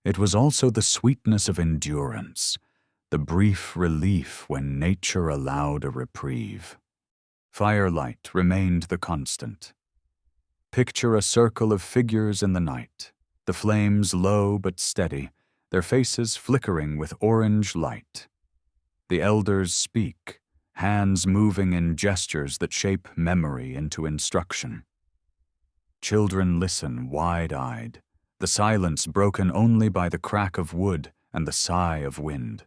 it was also the sweetness of endurance, the brief relief when nature allowed a reprieve. Firelight remained the constant. Picture a circle of figures in the night, the flames low but steady, their faces flickering with orange light. The elders speak, hands moving in gestures that shape memory into instruction. Children listen wide-eyed, the silence broken only by the crack of wood and the sigh of wind.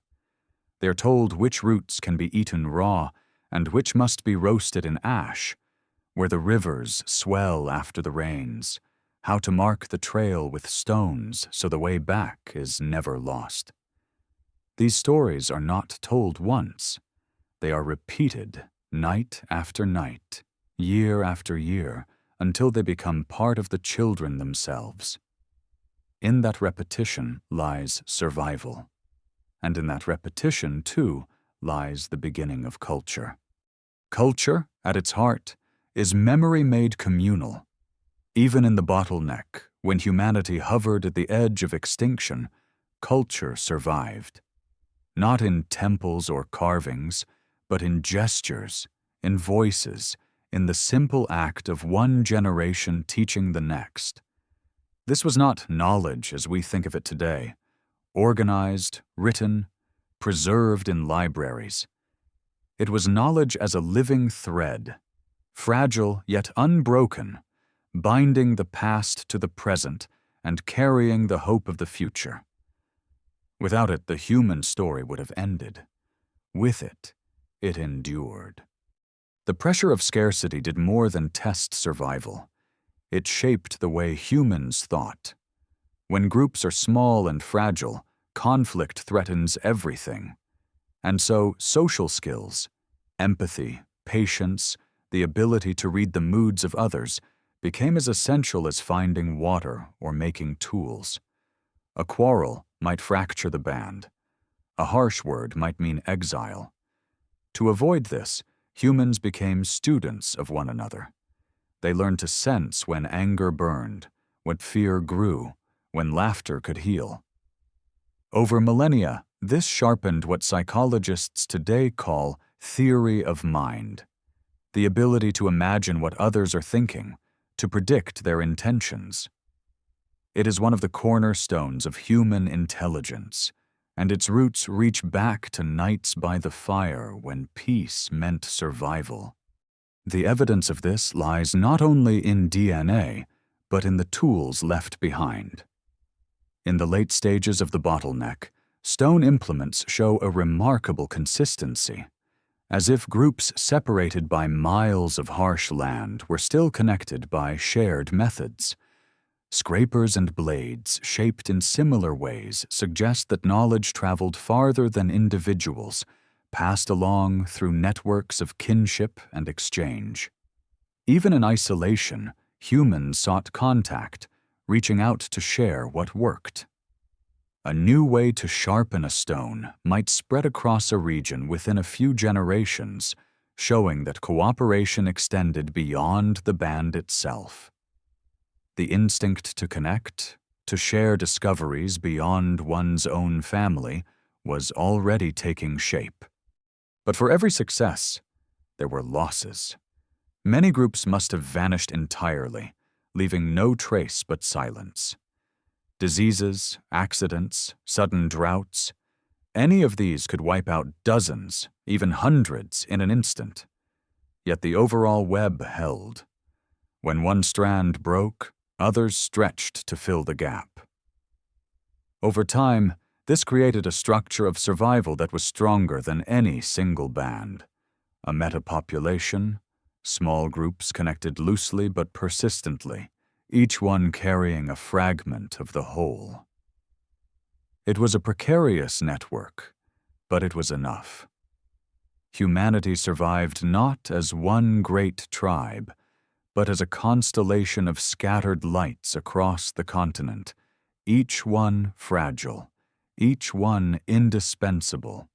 They are told which roots can be eaten raw and which must be roasted in ash, where the rivers swell after the rains, how to mark the trail with stones so the way back is never lost. These stories are not told once. They are repeated night after night, year after year, until they become part of the children themselves. In that repetition lies survival. And in that repetition, too, lies the beginning of culture. Culture, at its heart, is memory made communal. Even in the Bottleneck, when humanity hovered at the edge of extinction, culture survived. Not in temples or carvings, but in gestures, in voices, in the simple act of one generation teaching the next. This was not knowledge as we think of it today, organized, written, preserved in libraries. It was knowledge as a living thread, fragile yet unbroken, binding the past to the present and carrying the hope of the future. Without it, the human story would have ended. With it, it endured. The pressure of scarcity did more than test survival. It shaped the way humans thought. When groups are small and fragile, conflict threatens everything. And so, social skills, empathy, patience, the ability to read the moods of others, became as essential as finding water or making tools. A quarrel might fracture the band. A harsh word might mean exile. To avoid this, humans became students of one another. They learned to sense when anger burned, when fear grew, when laughter could heal. Over millennia, this sharpened what psychologists today call theory of mind, the ability to imagine what others are thinking, to predict their intentions. It is one of the cornerstones of human intelligence, and its roots reach back to nights by the fire when peace meant survival. The evidence of this lies not only in DNA, but in the tools left behind. In the late stages of the Bottleneck, stone implements show a remarkable consistency, as if groups separated by miles of harsh land were still connected by shared methods. Scrapers and blades, shaped in similar ways, suggest that knowledge traveled farther than individuals, passed along through networks of kinship and exchange. Even in isolation, humans sought contact, reaching out to share what worked. A new way to sharpen a stone might spread across a region within a few generations, showing that cooperation extended beyond the band itself. The instinct to connect, to share discoveries beyond one's own family, was already taking shape. But for every success, there were losses. Many groups must have vanished entirely, leaving no trace but silence. Diseases, accidents, sudden droughts, any of these could wipe out dozens, even hundreds, in an instant. Yet the overall web held. When one strand broke, others stretched to fill the gap. Over time, this created a structure of survival that was stronger than any single band. A metapopulation, small groups connected loosely but persistently, each one carrying a fragment of the whole. It was a precarious network, but it was enough. Humanity survived not as one great tribe, but as a constellation of scattered lights across the continent, each one fragile, each one indispensable.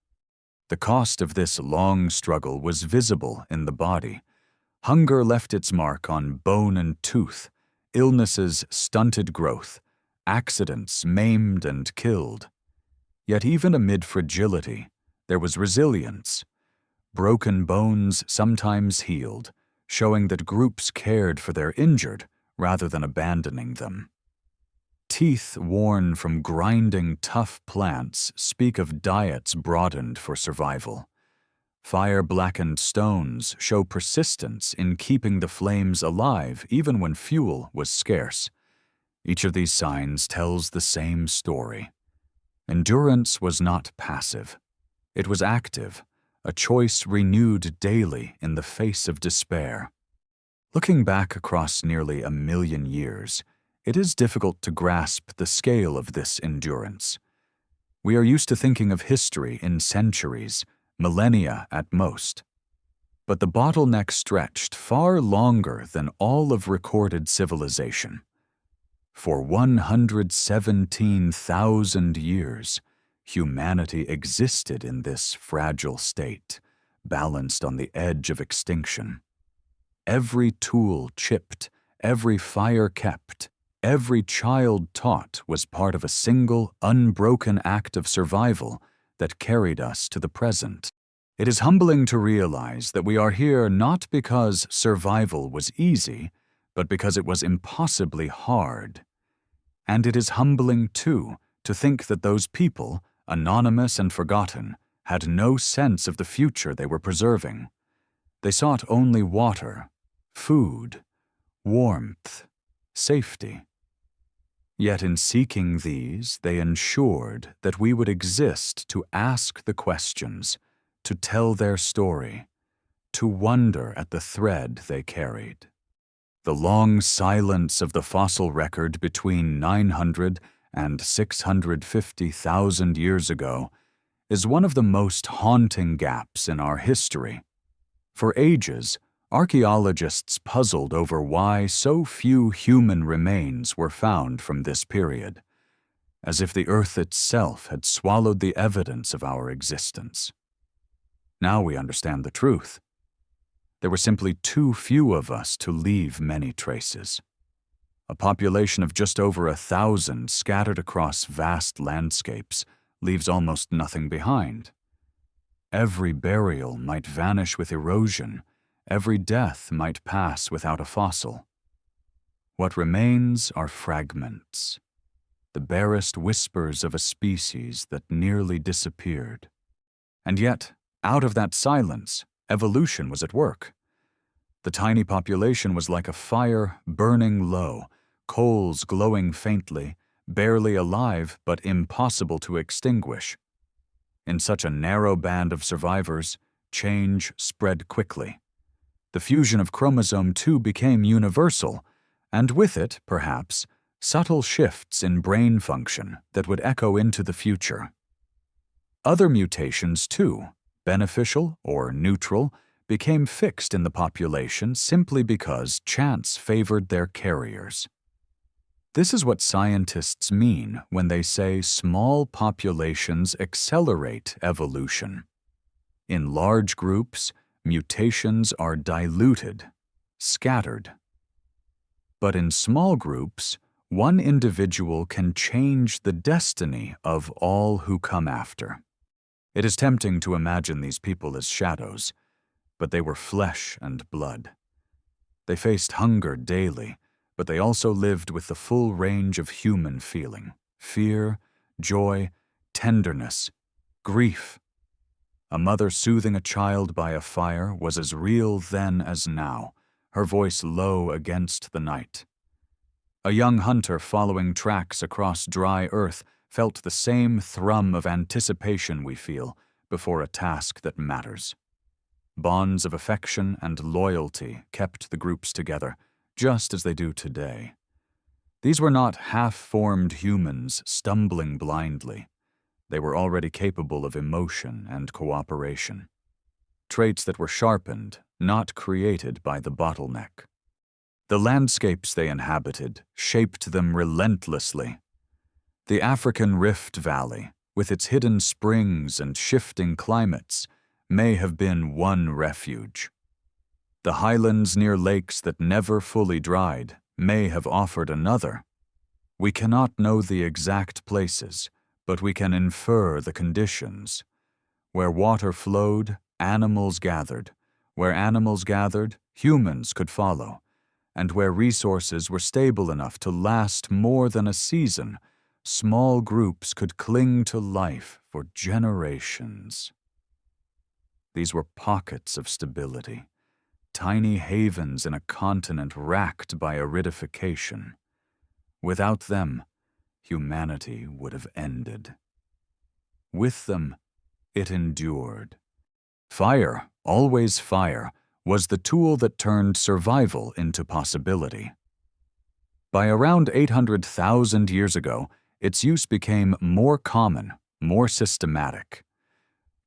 The cost of this long struggle was visible in the body. Hunger left its mark on bone and tooth, illnesses stunted growth, accidents maimed and killed. Yet even amid fragility, there was resilience. Broken bones sometimes healed, showing that groups cared for their injured rather than abandoning them. Teeth worn from grinding tough plants speak of diets broadened for survival. Fire-blackened stones show persistence in keeping the flames alive even when fuel was scarce. Each of these signs tells the same story. Endurance was not passive. It was active, a choice renewed daily in the face of despair. Looking back across nearly 1,000,000 years, it is difficult to grasp the scale of this endurance. We are used to thinking of history in centuries, millennia at most. But the bottleneck stretched far longer than all of recorded civilization. For 117,000 years, humanity existed in this fragile state, balanced on the edge of extinction. Every tool chipped, every fire kept, every child taught was part of a single, unbroken act of survival that carried us to the present. It is humbling to realize that we are here not because survival was easy, but because it was impossibly hard. And it is humbling, too, to think that those people, anonymous and forgotten, had no sense of the future they were preserving. They sought only water, food, warmth, safety. Yet in seeking these, they ensured that we would exist to ask the questions, to tell their story, to wonder at the thread they carried. The long silence of the fossil record between 900 and 650,000 years ago is one of the most haunting gaps in our history. For ages, archaeologists puzzled over why so few human remains were found from this period, as if the earth itself had swallowed the evidence of our existence. Now we understand the truth. There were simply too few of us to leave many traces. A population of just over 1,000 scattered across vast landscapes leaves almost nothing behind. Every burial might vanish with erosion, every death might pass without a fossil. What remains are fragments, the barest whispers of a species that nearly disappeared. And yet, out of that silence, evolution was at work. The tiny population was like a fire burning low, coals glowing faintly, barely alive but impossible to extinguish. In such a narrow band of survivors, change spread quickly. The fusion of chromosome 2 became universal, and with it, perhaps, subtle shifts in brain function that would echo into the future. Other mutations, too, beneficial or neutral, became fixed in the population simply because chance favored their carriers. This is what scientists mean when they say small populations accelerate evolution. In large groups, mutations are diluted, scattered. But in small groups, one individual can change the destiny of all who come after. It is tempting to imagine these people as shadows, but they were flesh and blood. They faced hunger daily, but they also lived with the full range of human feeling: fear, joy, tenderness, grief. A mother soothing a child by a fire was as real then as now, her voice low against the night. A young hunter following tracks across dry earth felt the same thrum of anticipation we feel before a task that matters. Bonds of affection and loyalty kept the groups together, just as they do today. These were not half-formed humans stumbling blindly. They were already capable of emotion and cooperation. Traits that were sharpened, not created by the bottleneck. The landscapes they inhabited shaped them relentlessly. The African Rift Valley, with its hidden springs and shifting climates, may have been one refuge. The highlands near lakes that never fully dried may have offered another. We cannot know the exact places, but we can infer the conditions. Where water flowed, animals gathered. Where animals gathered, humans could follow. And where resources were stable enough to last more than a season, small groups could cling to life for generations. These were pockets of stability, tiny havens in a continent racked by aridification. Without them, humanity would have ended. With them, it endured. Fire, always fire, was the tool that turned survival into possibility. By around 800,000 years ago, its use became more common, more systematic.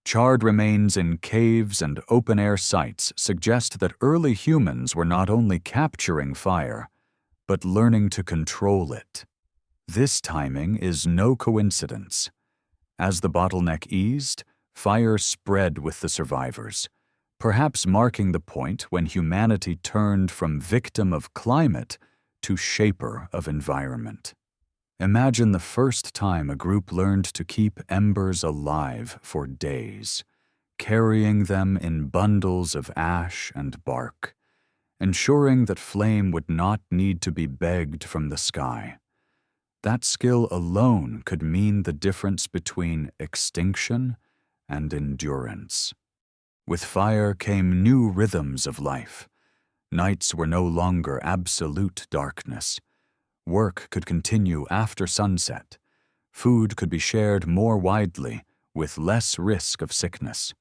Charred remains in caves and open-air sites suggest that early humans were not only capturing fire, but learning to control it. This timing is no coincidence. As the bottleneck eased, fire spread with the survivors, perhaps marking the point when humanity turned from victim of climate to shaper of environment. Imagine the first time a group learned to keep embers alive for days, carrying them in bundles of ash and bark, ensuring that flame would not need to be begged from the sky. That skill alone could mean the difference between extinction and endurance. With fire came new rhythms of life. Nights were no longer absolute darkness. Work could continue after sunset. Food could be shared more widely, with less risk of sickness.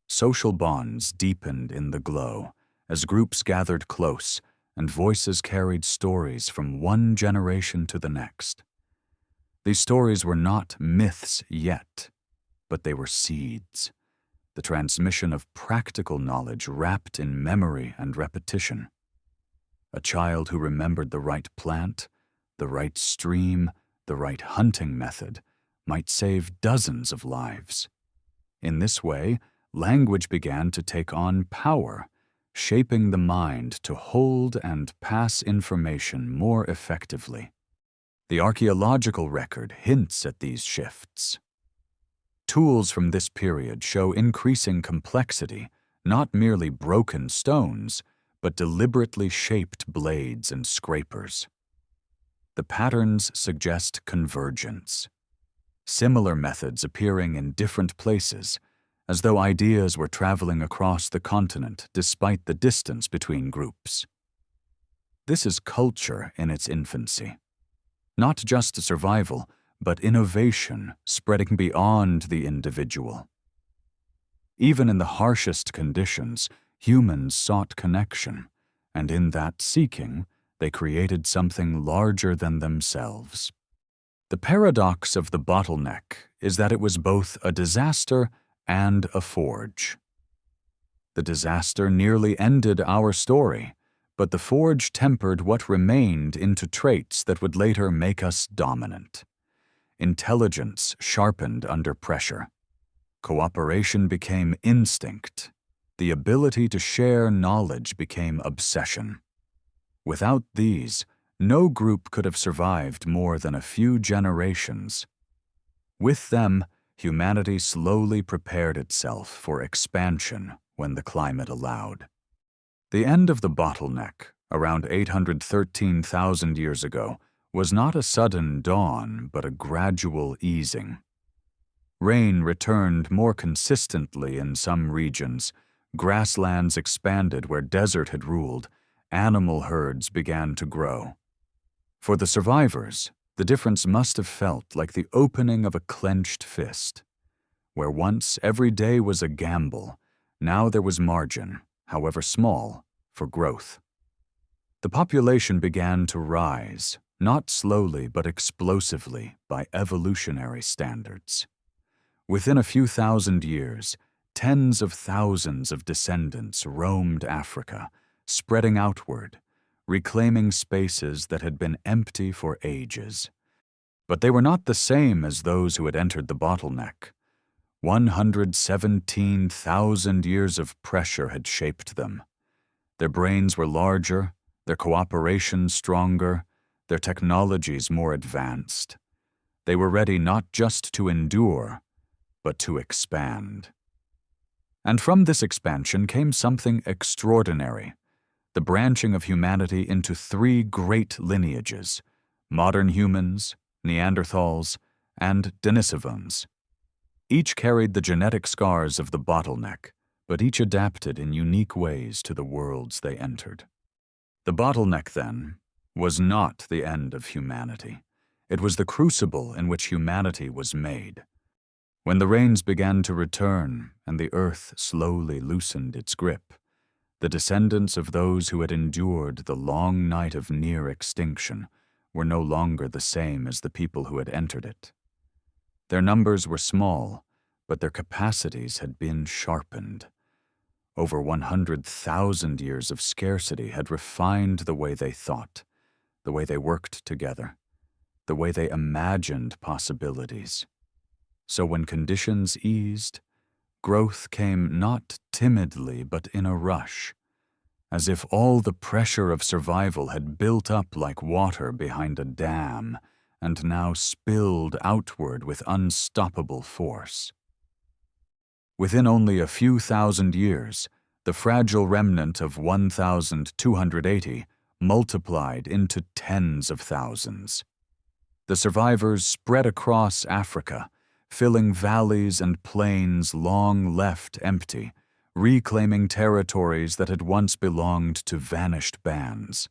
Social bonds deepened in the glow as groups gathered close and voices carried stories from one generation to the next. These stories were not myths yet, but they were seeds, the transmission of practical knowledge wrapped in memory and repetition. A child who remembered the right plant, the right stream, the right hunting method might save dozens of lives. In this way, language began to take on power, shaping the mind to hold and pass information more effectively. The archaeological record hints at these shifts. Tools from this period show increasing complexity, not merely broken stones, but deliberately shaped blades and scrapers. The patterns suggest convergence, similar methods appearing in different places, as though ideas were traveling across the continent despite the distance between groups. This is culture in its infancy. Not just survival, but innovation spreading beyond the individual. Even in the harshest conditions, humans sought connection, and in that seeking, they created something larger than themselves. The paradox of the bottleneck is that it was both a disaster and a forge. The disaster nearly ended our story, but the forge tempered what remained into traits that would later make us dominant. Intelligence sharpened under pressure. Cooperation became instinct. The ability to share knowledge became obsession. Without these, no group could have survived more than a few generations. With them, humanity slowly prepared itself for expansion when the climate allowed. The end of the bottleneck, around 813,000 years ago, was not a sudden dawn but a gradual easing. Rain returned more consistently in some regions, grasslands expanded where desert had ruled, animal herds began to grow. For the survivors, the difference must have felt like the opening of a clenched fist. Where once every day was a gamble, now there was margin, however small, for growth. The population began to rise, not slowly but explosively by evolutionary standards. Within a few thousand years, tens of thousands of descendants roamed Africa, spreading outward, reclaiming spaces that had been empty for ages. But they were not the same as those who had entered the bottleneck. 117,000 years of pressure had shaped them. Their brains were larger, their cooperation stronger, their technologies more advanced. They were ready not just to endure, but to expand. And from this expansion came something extraordinary, the branching of humanity into three great lineages: modern humans, Neanderthals, and Denisovans. Each carried the genetic scars of the bottleneck, but each adapted in unique ways to the worlds they entered. The bottleneck, then, was not the end of humanity. It was the crucible in which humanity was made. When the rains began to return and the earth slowly loosened its grip, the descendants of those who had endured the long night of near extinction were no longer the same as the people who had entered it. Their numbers were small, but their capacities had been sharpened. Over 100,000 years of scarcity had refined the way they thought, the way they worked together, the way they imagined possibilities. So when conditions eased, growth came not timidly but in a rush, as if all the pressure of survival had built up like water behind a dam and now spilled outward with unstoppable force. Within only a few thousand years, the fragile remnant of 1,280 multiplied into tens of thousands. The survivors spread across Africa, filling valleys and plains long left empty, reclaiming territories that had once belonged to vanished bands.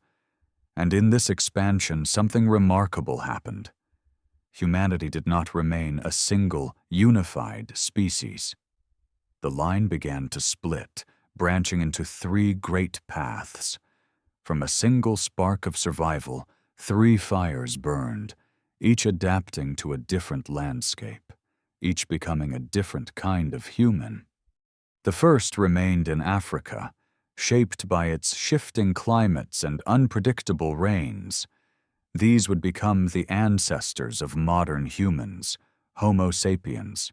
And in this expansion, something remarkable happened. Humanity did not remain a single, unified species. The line began to split, branching into three great paths. From a single spark of survival, three fires burned, each adapting to a different landscape, each becoming a different kind of human. The first remained in Africa, shaped by its shifting climates and unpredictable rains. These would become the ancestors of modern humans, Homo sapiens.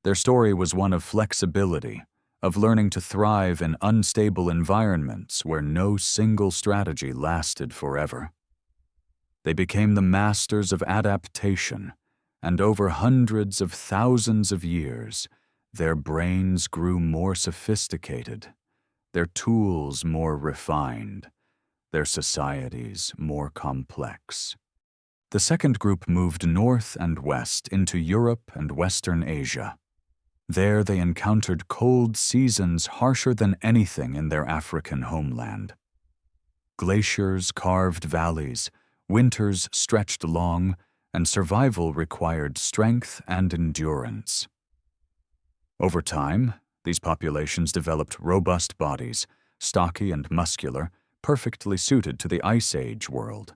Their story was one of flexibility, of learning to thrive in unstable environments where no single strategy lasted forever. They became the masters of adaptation, and over hundreds of thousands of years, their brains grew more sophisticated, their tools more refined, their societies more complex. The second group moved north and west into Europe and Western Asia. There they encountered cold seasons harsher than anything in their African homeland. Glaciers carved valleys, winters stretched long, and survival required strength and endurance. Over time, these populations developed robust bodies, stocky and muscular, perfectly suited to the Ice Age world.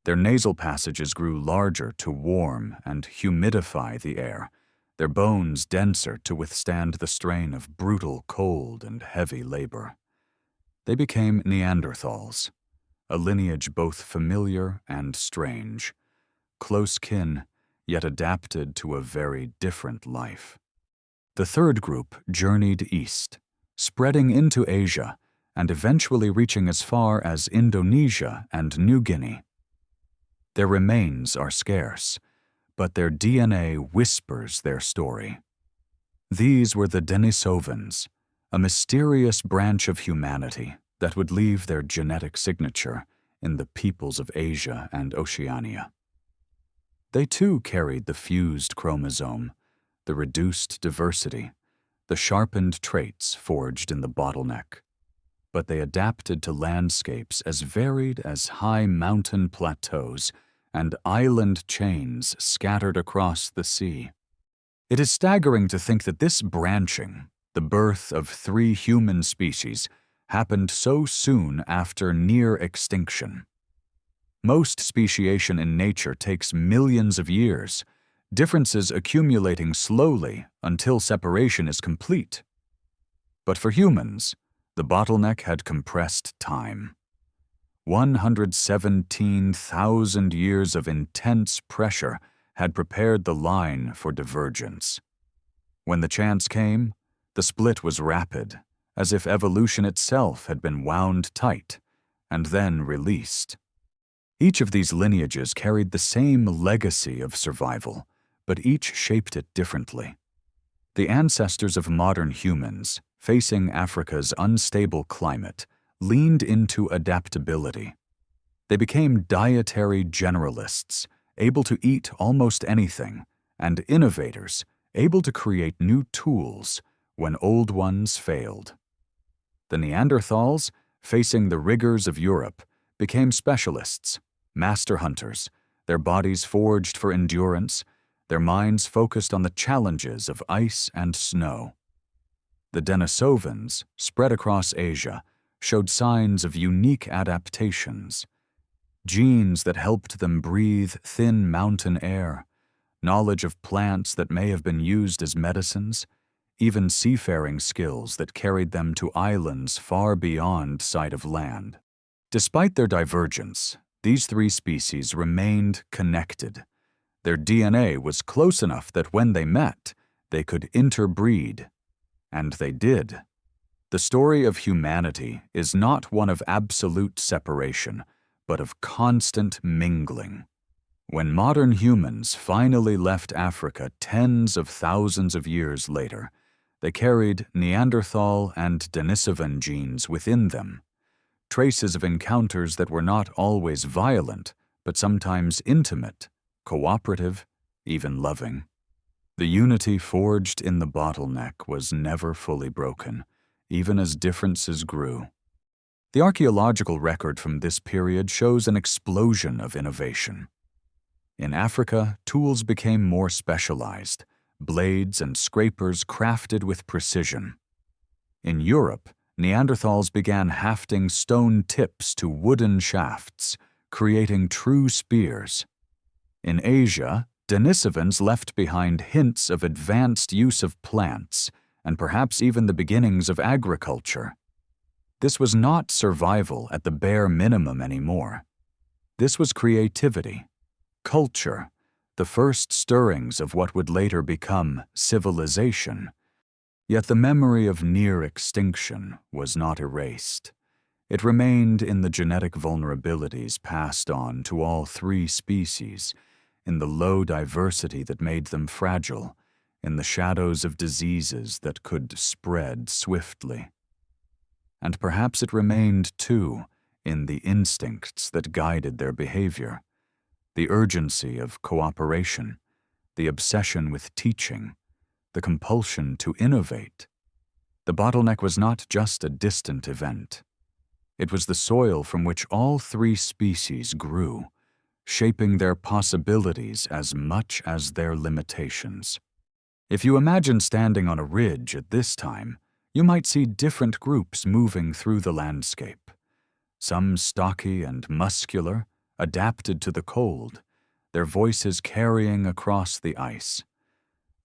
Their nasal passages grew larger to warm and humidify the air, their bones denser to withstand the strain of brutal cold and heavy labor. They became Neanderthals, a lineage both familiar and strange, close kin, yet adapted to a very different life. The third group journeyed east, spreading into Asia and eventually reaching as far as Indonesia and New Guinea. Their remains are scarce, but their DNA whispers their story. These were the Denisovans, a mysterious branch of humanity that would leave their genetic signature in the peoples of Asia and Oceania. They too carried the fused chromosome, the reduced diversity, the sharpened traits forged in the bottleneck. But they adapted to landscapes as varied as high mountain plateaus and island chains scattered across the sea. It is staggering to think that this branching, the birth of three human species, happened so soon after near extinction. Most speciation in nature takes millions of years, differences accumulating slowly until separation is complete. But for humans, the bottleneck had compressed time. 117,000 years of intense pressure had prepared the line for divergence. When the chance came, the split was rapid, as if evolution itself had been wound tight and then released. Each of these lineages carried the same legacy of survival, but each shaped it differently. The ancestors of modern humans, facing Africa's unstable climate, leaned into adaptability. They became dietary generalists, able to eat almost anything, and innovators, able to create new tools when old ones failed. The Neanderthals, facing the rigors of Europe, became specialists, master hunters, their bodies forged for endurance, their minds focused on the challenges of ice and snow. The Denisovans, spread across Asia, showed signs of unique adaptations, genes that helped them breathe thin mountain air, knowledge of plants that may have been used as medicines, even seafaring skills that carried them to islands far beyond sight of land. Despite their divergence, these three species remained connected. Their DNA was close enough that when they met, they could interbreed. And they did. The story of humanity is not one of absolute separation, but of constant mingling. When modern humans finally left Africa tens of thousands of years later, they carried Neanderthal and Denisovan genes within them, traces of encounters that were not always violent, but sometimes intimate, cooperative, even loving. The unity forged in the bottleneck was never fully broken, even as differences grew. The archaeological record from this period shows an explosion of innovation. In Africa, tools became more specialized, blades and scrapers crafted with precision. In Europe, Neanderthals began hafting stone tips to wooden shafts, creating true spears. In Asia, Denisovans left behind hints of advanced use of plants and perhaps even the beginnings of agriculture. This was not survival at the bare minimum anymore. This was creativity, culture, the first stirrings of what would later become civilization. Yet the memory of near extinction was not erased. It remained in the genetic vulnerabilities passed on to all three species, in the low diversity that made them fragile, in the shadows of diseases that could spread swiftly. And perhaps it remained, too, in the instincts that guided their behavior, the urgency of cooperation, the obsession with teaching, the compulsion to innovate. The bottleneck was not just a distant event. It was the soil from which all three species grew, shaping their possibilities as much as their limitations. If you imagine standing on a ridge at this time, you might see different groups moving through the landscape. Some stocky and muscular, adapted to the cold, their voices carrying across the ice.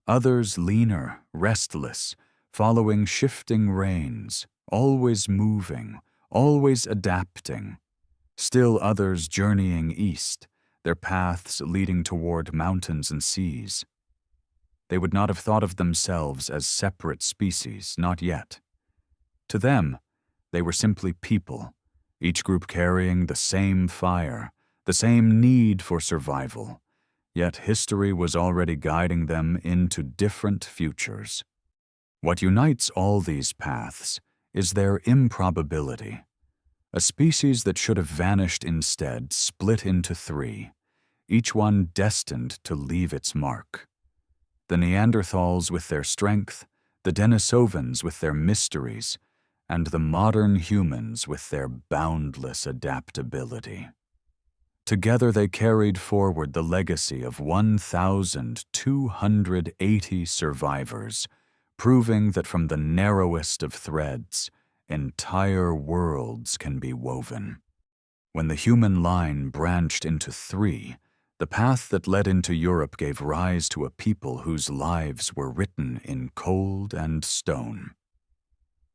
Others leaner, restless, following shifting reins, always moving, always adapting. Still others journeying east, their paths leading toward mountains and seas. They would not have thought of themselves as separate species, not yet. To them, they were simply people, each group carrying the same fire, the same need for survival, yet history was already guiding them into different futures. What unites all these paths is their improbability. A species that should have vanished instead split into three, each one destined to leave its mark. The Neanderthals with their strength, the Denisovans with their mysteries, and the modern humans with their boundless adaptability. Together they carried forward the legacy of 1,280 survivors, proving that from the narrowest of threads, entire worlds can be woven. When the human line branched into three, the path that led into Europe gave rise to a people whose lives were written in cold and stone.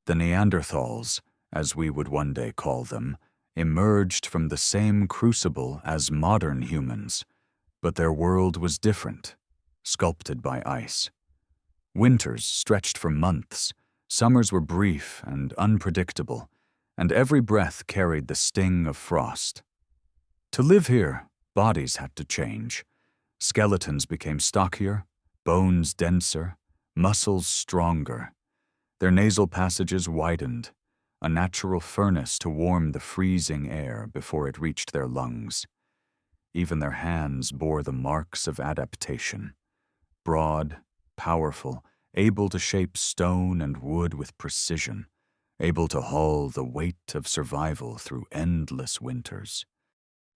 The Neanderthals, as we would one day call them, emerged from the same crucible as modern humans, but their world was different, sculpted by ice. Winters stretched for months, summers were brief and unpredictable, and every breath carried the sting of frost. To live here, bodies had to change. Skeletons became stockier, bones denser, muscles stronger. Their nasal passages widened, a natural furnace to warm the freezing air before it reached their lungs. Even their hands bore the marks of adaptation. Broad, powerful, able to shape stone and wood with precision, able to haul the weight of survival through endless winters.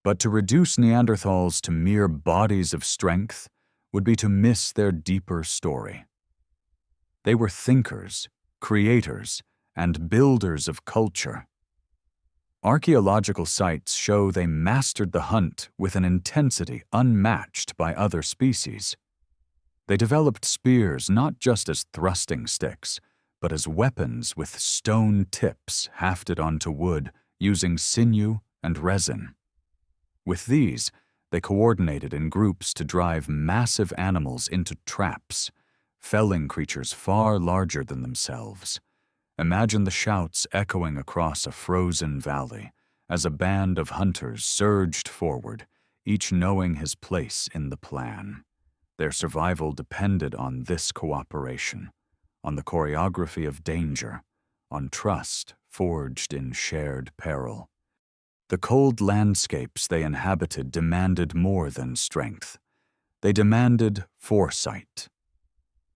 But to reduce Neanderthals to mere bodies of strength would be to miss their deeper story. They were thinkers, creators, and builders of culture. Archaeological sites show they mastered the hunt with an intensity unmatched by other species. They developed spears not just as thrusting sticks, but as weapons with stone tips hafted onto wood using sinew and resin. With these, they coordinated in groups to drive massive animals into traps, felling creatures far larger than themselves. Imagine the shouts echoing across a frozen valley as a band of hunters surged forward, each knowing his place in the plan. Their survival depended on this cooperation, on the choreography of danger, on trust forged in shared peril. The cold landscapes they inhabited demanded more than strength. They demanded foresight.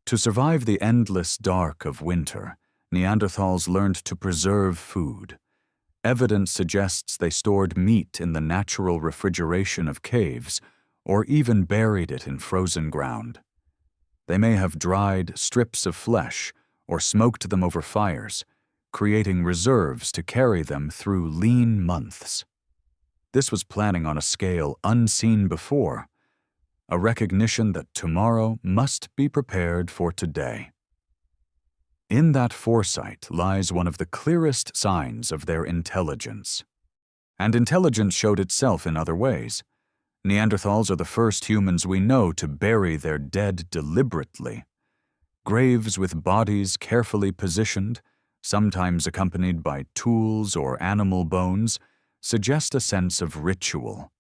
To survive the endless dark of winter, Neanderthals learned to preserve food. Evidence suggests they stored meat in the natural refrigeration of caves, or even buried it in frozen ground. They may have dried strips of flesh or smoked them over fires, creating reserves to carry them through lean months. This was planning on a scale unseen before, a recognition that tomorrow must be prepared for today. In that foresight lies one of the clearest signs of their intelligence. And intelligence showed itself in other ways. Neanderthals are the first humans we know to bury their dead deliberately. Graves with bodies carefully positioned, sometimes accompanied by tools or animal bones, suggest a sense of ritual.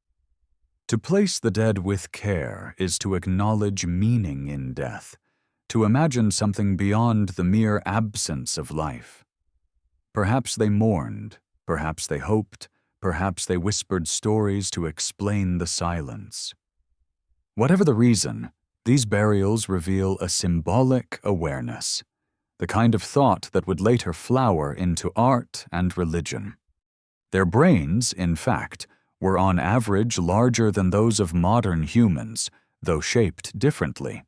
To place the dead with care is to acknowledge meaning in death, to imagine something beyond the mere absence of life. Perhaps they mourned, perhaps they hoped, perhaps they whispered stories to explain the silence. Whatever the reason, these burials reveal a symbolic awareness, the kind of thought that would later flower into art and religion. Their brains, in fact, were on average larger than those of modern humans, though shaped differently.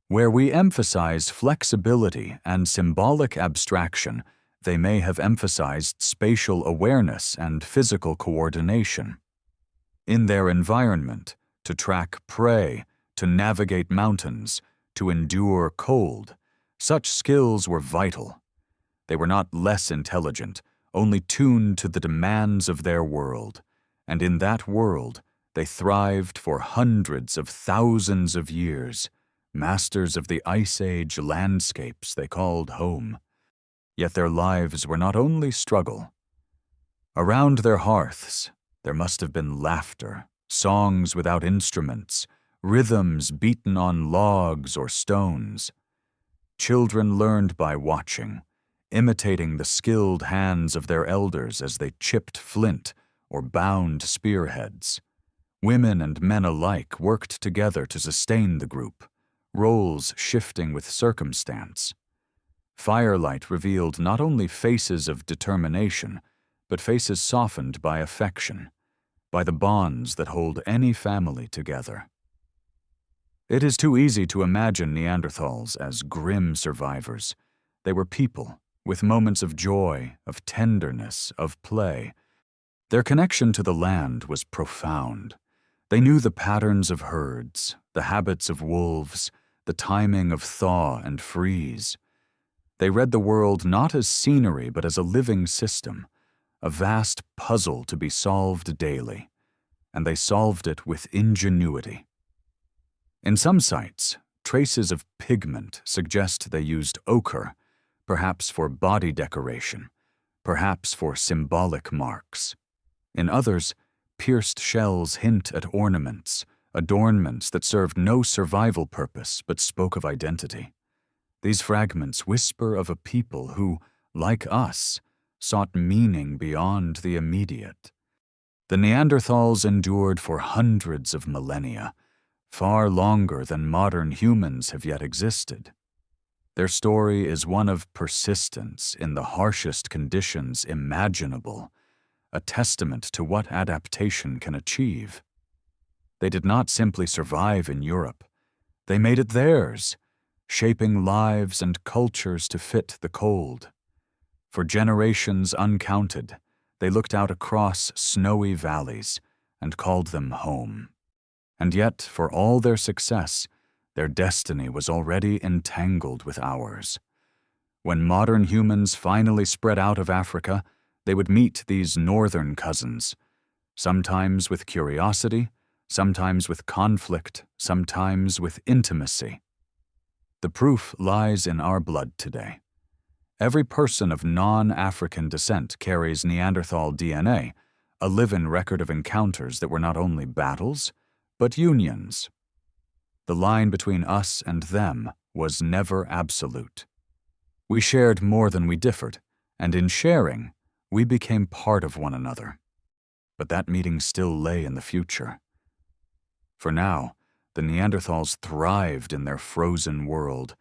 Where we emphasize flexibility and symbolic abstraction, they may have emphasized spatial awareness and physical coordination. In their environment, to track prey, to navigate mountains, to endure cold, such skills were vital. They were not less intelligent, only tuned to the demands of their world, and in that world they thrived for hundreds of thousands of years, masters of the Ice Age landscapes they called home. Yet their lives were not only struggle. Around their hearths, there must have been laughter, songs without instruments, rhythms beaten on logs or stones. Children learned by watching, imitating the skilled hands of their elders as they chipped flint or bound spearheads. Women and men alike worked together to sustain the group, roles shifting with circumstance. Firelight revealed not only faces of determination, but faces softened by affection, by the bonds that hold any family together. It is too easy to imagine Neanderthals as grim survivors. They were people, with moments of joy, of tenderness, of play. Their connection to the land was profound. They knew the patterns of herds, the habits of wolves, the timing of thaw and freeze. They read the world not as scenery but as a living system, a vast puzzle to be solved daily, and they solved it with ingenuity. In some sites, traces of pigment suggest they used ochre, perhaps for body decoration, perhaps for symbolic marks. In others, pierced shells hint at ornaments, adornments that served no survival purpose but spoke of identity. These fragments whisper of a people who, like us, sought meaning beyond the immediate. The Neanderthals endured for hundreds of millennia, far longer than modern humans have yet existed. Their story is one of persistence in the harshest conditions imaginable, a testament to what adaptation can achieve. They did not simply survive in Europe. They made it theirs, shaping lives and cultures to fit the cold. For generations uncounted, they looked out across snowy valleys and called them home. And yet, for all their success, Their destiny was already entangled with ours. When modern humans finally spread out of Africa, they would meet these northern cousins, sometimes with curiosity, sometimes with conflict, sometimes with intimacy. The proof lies in our blood today. Every person of non-African descent carries Neanderthal DNA, a live-in record of encounters that were not only battles, but unions. The line between us and them was never absolute. We shared more than we differed, and in sharing, we became part of one another. But that meeting still lay in the future. For now, the Neanderthals thrived in their frozen world,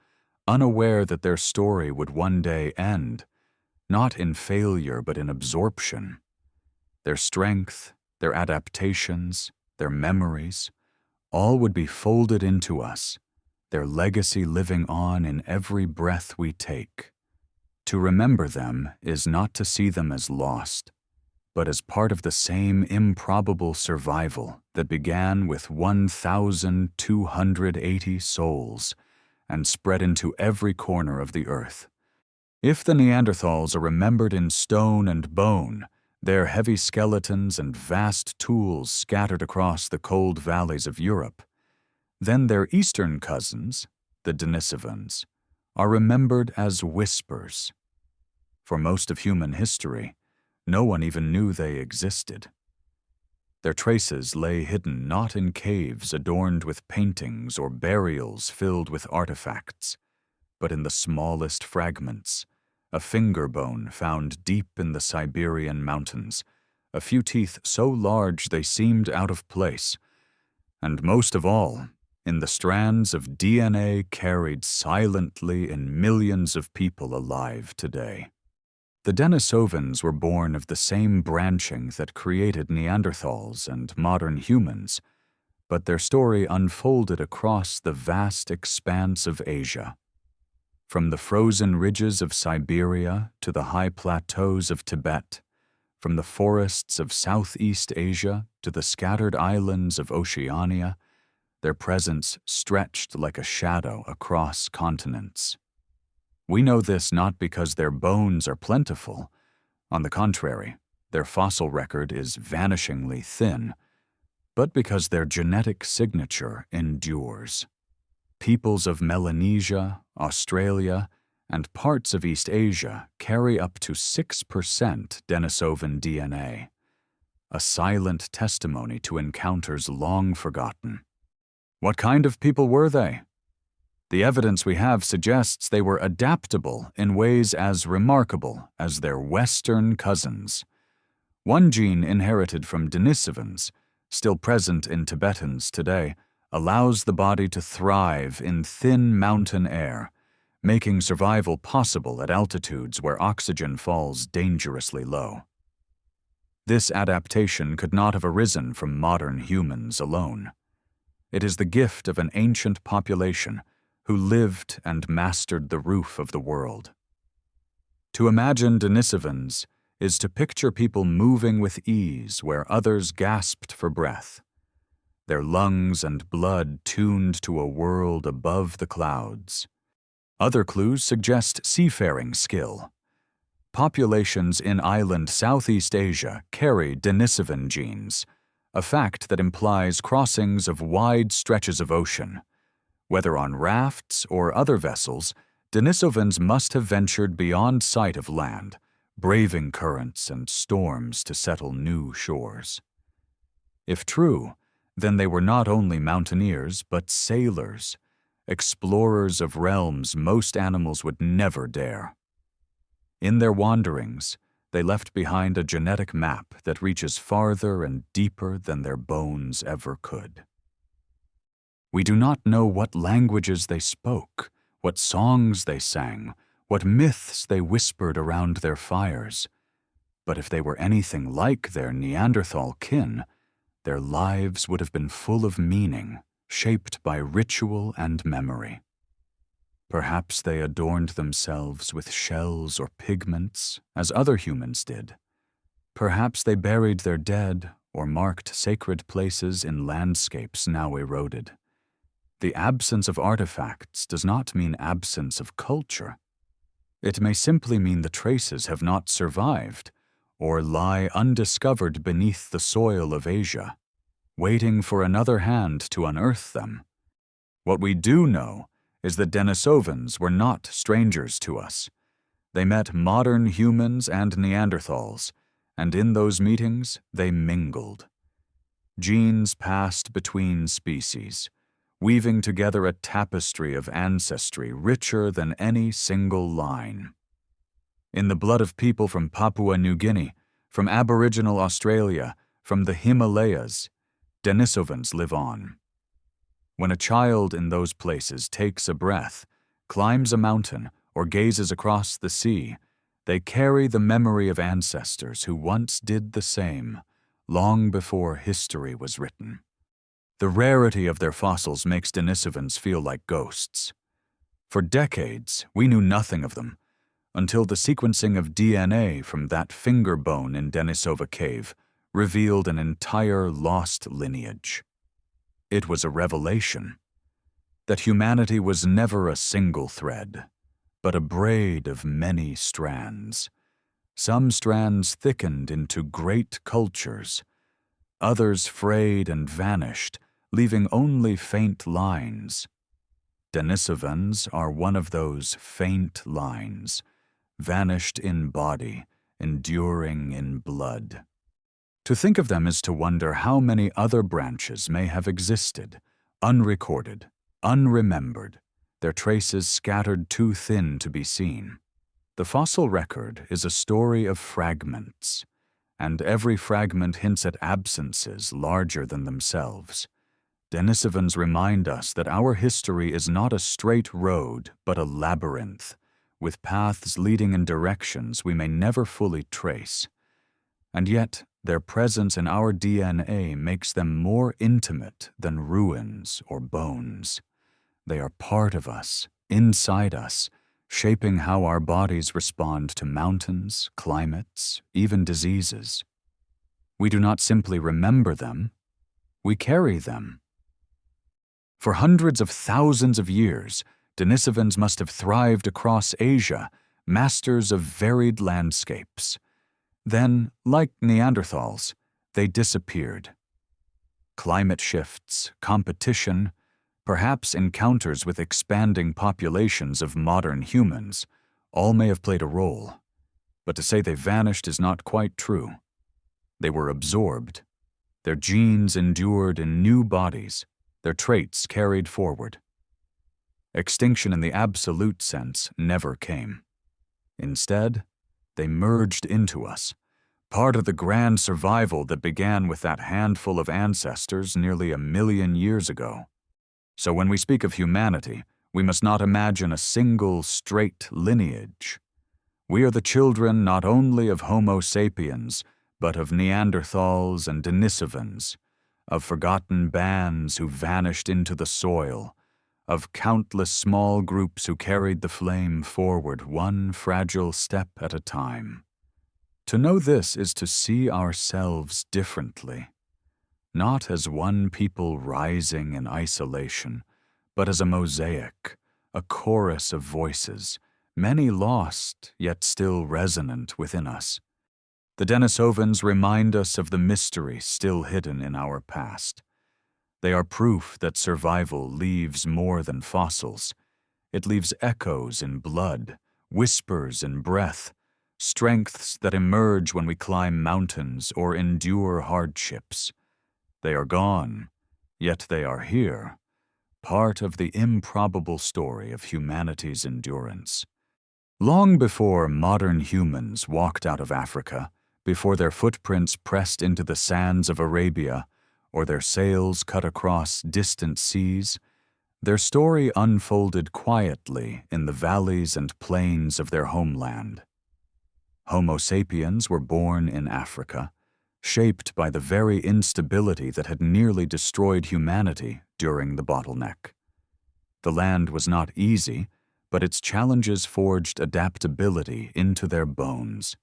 unaware that their story would one day end, not in failure but in absorption. Their strength, their adaptations, their memories, all would be folded into us, their legacy living on in every breath we take. To remember them is not to see them as lost, but as part of the same improbable survival that began with 1,280 souls and spread into every corner of the earth. If the Neanderthals are remembered in stone and bone, their heavy skeletons and vast tools scattered across the cold valleys of Europe, then their eastern cousins, the Denisovans, are remembered as whispers. For most of human history, no one even knew they existed. Their traces lay hidden not in caves adorned with paintings or burials filled with artifacts, but in the smallest fragments, a finger bone found deep in the Siberian mountains, a few teeth so large they seemed out of place, and most of all, in the strands of DNA carried silently in millions of people alive today. The Denisovans were born of the same branching that created Neanderthals and modern humans, but their story unfolded across the vast expanse of Asia. From the frozen ridges of Siberia to the high plateaus of Tibet, from the forests of Southeast Asia to the scattered islands of Oceania, their presence stretched like a shadow across continents. We know this not because their bones are plentiful. On the contrary, their fossil record is vanishingly thin, but because their genetic signature endures. Peoples of Melanesia, Australia, and parts of East Asia carry up to 6% Denisovan DNA, a silent testimony to encounters long forgotten. What kind of people were they? The evidence we have suggests they were adaptable in ways as remarkable as their Western cousins. One gene inherited from Denisovans, still present in Tibetans today, allows the body to thrive in thin mountain air, making survival possible at altitudes where oxygen falls dangerously low. This adaptation could not have arisen from modern humans alone. It is the gift of an ancient population who lived and mastered the roof of the world. To imagine Denisovans is to picture people moving with ease where others gasped for breath, their lungs and blood tuned to a world above the clouds. Other clues suggest seafaring skill. Populations in island Southeast Asia carry Denisovan genes, a fact that implies crossings of wide stretches of ocean. Whether on rafts or other vessels, Denisovans must have ventured beyond sight of land, braving currents and storms to settle new shores. If true, then they were not only mountaineers but sailors, explorers of realms most animals would never dare. In their wanderings, they left behind a genetic map that reaches farther and deeper than their bones ever could. We do not know what languages they spoke, what songs they sang, what myths they whispered around their fires. But if they were anything like their Neanderthal kin, their lives would have been full of meaning, shaped by ritual and memory. Perhaps they adorned themselves with shells or pigments, as other humans did. Perhaps they buried their dead or marked sacred places in landscapes now eroded. The absence of artifacts does not mean absence of culture. It may simply mean the traces have not survived or lie undiscovered beneath the soil of Asia, waiting for another hand to unearth them. What we do know is that Denisovans were not strangers to us. They met modern humans and Neanderthals, and in those meetings they mingled. Genes passed between species, weaving together a tapestry of ancestry richer than any single line. In the blood of people from Papua New Guinea, from Aboriginal Australia, from the Himalayas, Denisovans live on. When a child in those places takes a breath, climbs a mountain, or gazes across the sea, they carry the memory of ancestors who once did the same, long before history was written. The rarity of their fossils makes Denisovans feel like ghosts. For decades, we knew nothing of them, until the sequencing of DNA from that finger bone in Denisova Cave revealed an entire lost lineage. It was a revelation that humanity was never a single thread, but a braid of many strands. Some strands thickened into great cultures, others frayed and vanished, leaving only faint lines. Denisovans are one of those faint lines, vanished in body, enduring in blood. To think of them is to wonder how many other branches may have existed, unrecorded, unremembered, their traces scattered too thin to be seen. The fossil record is a story of fragments, and every fragment hints at absences larger than themselves. Denisovans remind us that our history is not a straight road, but a labyrinth, with paths leading in directions we may never fully trace. And yet, their presence in our DNA makes them more intimate than ruins or bones. They are part of us, inside us, shaping how our bodies respond to mountains, climates, even diseases. We do not simply remember them, we carry them. For hundreds of thousands of years, Denisovans must have thrived across Asia, masters of varied landscapes. Then, like Neanderthals, they disappeared. Climate shifts, competition, perhaps encounters with expanding populations of modern humans, all may have played a role. But to say they vanished is not quite true. They were absorbed. Their genes endured in new bodies, their traits carried forward. Extinction in the absolute sense never came. Instead, they merged into us, part of the grand survival that began with that handful of ancestors nearly 1 million years ago. So when we speak of humanity, we must not imagine a single straight lineage. We are the children not only of Homo sapiens, but of Neanderthals and Denisovans, of forgotten bands who vanished into the soil, of countless small groups who carried the flame forward one fragile step at a time. To know this is to see ourselves differently, not as one people rising in isolation, but as a mosaic, a chorus of voices, many lost yet still resonant within us. The Denisovans remind us of the mystery still hidden in our past. They are proof that survival leaves more than fossils. It leaves echoes in blood, whispers in breath, strengths that emerge when we climb mountains or endure hardships. They are gone, yet they are here, part of the improbable story of humanity's endurance. Long before modern humans walked out of Africa, before their footprints pressed into the sands of Arabia, or their sails cut across distant seas, their story unfolded quietly in the valleys and plains of their homeland. Homo sapiens were born in Africa, shaped by the very instability that had nearly destroyed humanity during the Bottleneck. The land was not easy, but its challenges forged adaptability into their bones.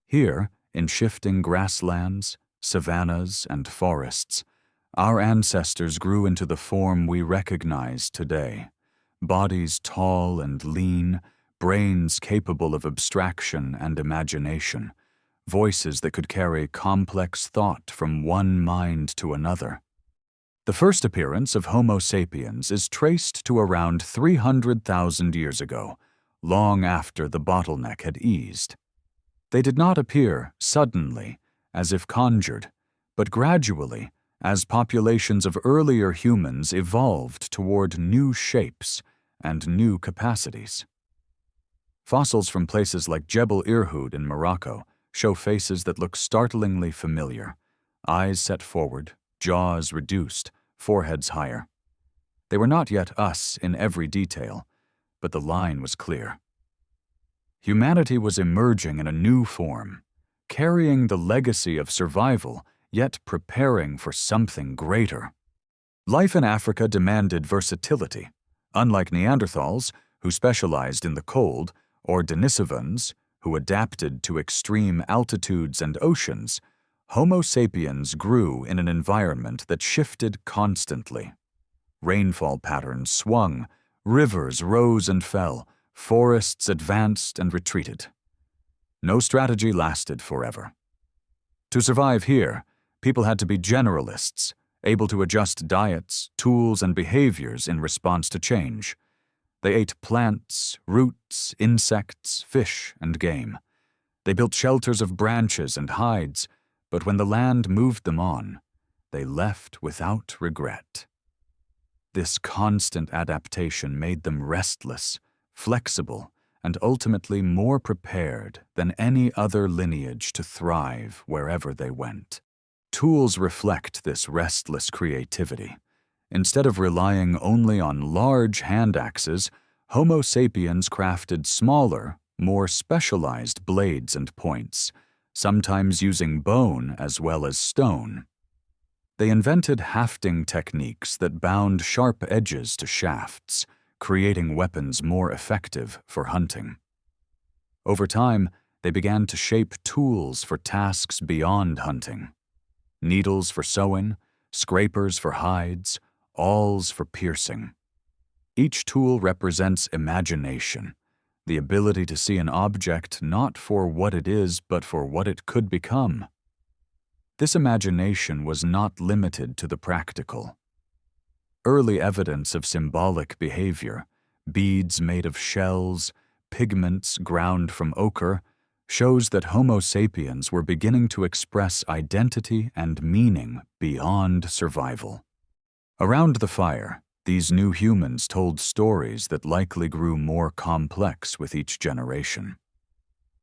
Here, in shifting grasslands, savannas, and forests, Our ancestors grew into the form we recognize today. Bodies tall and lean, brains capable of abstraction and imagination, voices that could carry complex thought from one mind to another. The first appearance of Homo sapiens is traced to around 300,000 years ago, long after the bottleneck had eased. They did not appear suddenly, as if conjured, but gradually, as populations of earlier humans evolved toward new shapes and new capacities. Fossils from places like Jebel Irhoud in Morocco show faces that look startlingly familiar, eyes set forward, jaws reduced, foreheads higher. They were not yet us in every detail, but the line was clear. Humanity was emerging in a new form, carrying the legacy of survival, yet preparing for something greater. Life in Africa demanded versatility. Unlike Neanderthals, who specialized in the cold, or Denisovans, who adapted to extreme altitudes and oceans, Homo sapiens grew in an environment that shifted constantly. Rainfall patterns swung, rivers rose and fell, forests advanced and retreated. No strategy lasted forever. To survive here, people had to be generalists, able to adjust diets, tools, and behaviors in response to change. They ate plants, roots, insects, fish, and game. They built shelters of branches and hides, but when the land moved them on, they left without regret. This constant adaptation made them restless, flexible, and ultimately more prepared than any other lineage to thrive wherever they went. Tools reflect this restless creativity. Instead of relying only on large hand axes, Homo sapiens crafted smaller, more specialized blades and points, sometimes using bone as well as stone. They invented hafting techniques that bound sharp edges to shafts, creating weapons more effective for hunting. Over time, they began to shape tools for tasks beyond hunting. Needles for sewing, scrapers for hides, awls for piercing. Each tool represents imagination, the ability to see an object not for what it is but for what it could become. This imagination was not limited to the practical. Early evidence of symbolic behavior, beads made of shells, pigments ground from ochre, shows that Homo sapiens were beginning to express identity and meaning beyond survival. Around the fire, these new humans told stories that likely grew more complex with each generation.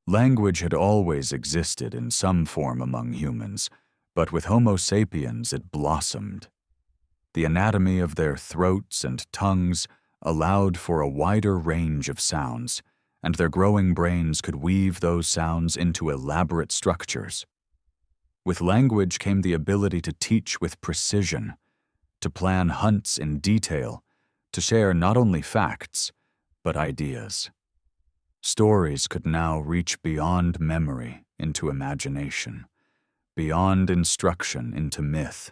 Language had always existed in some form among humans, but with Homo sapiens it blossomed. The anatomy of their throats and tongues allowed for a wider range of sounds, and their growing brains could weave those sounds into elaborate structures. With language came the ability to teach with precision, to plan hunts in detail, to share not only facts, but ideas. Stories could now reach beyond memory into imagination, beyond instruction into myth.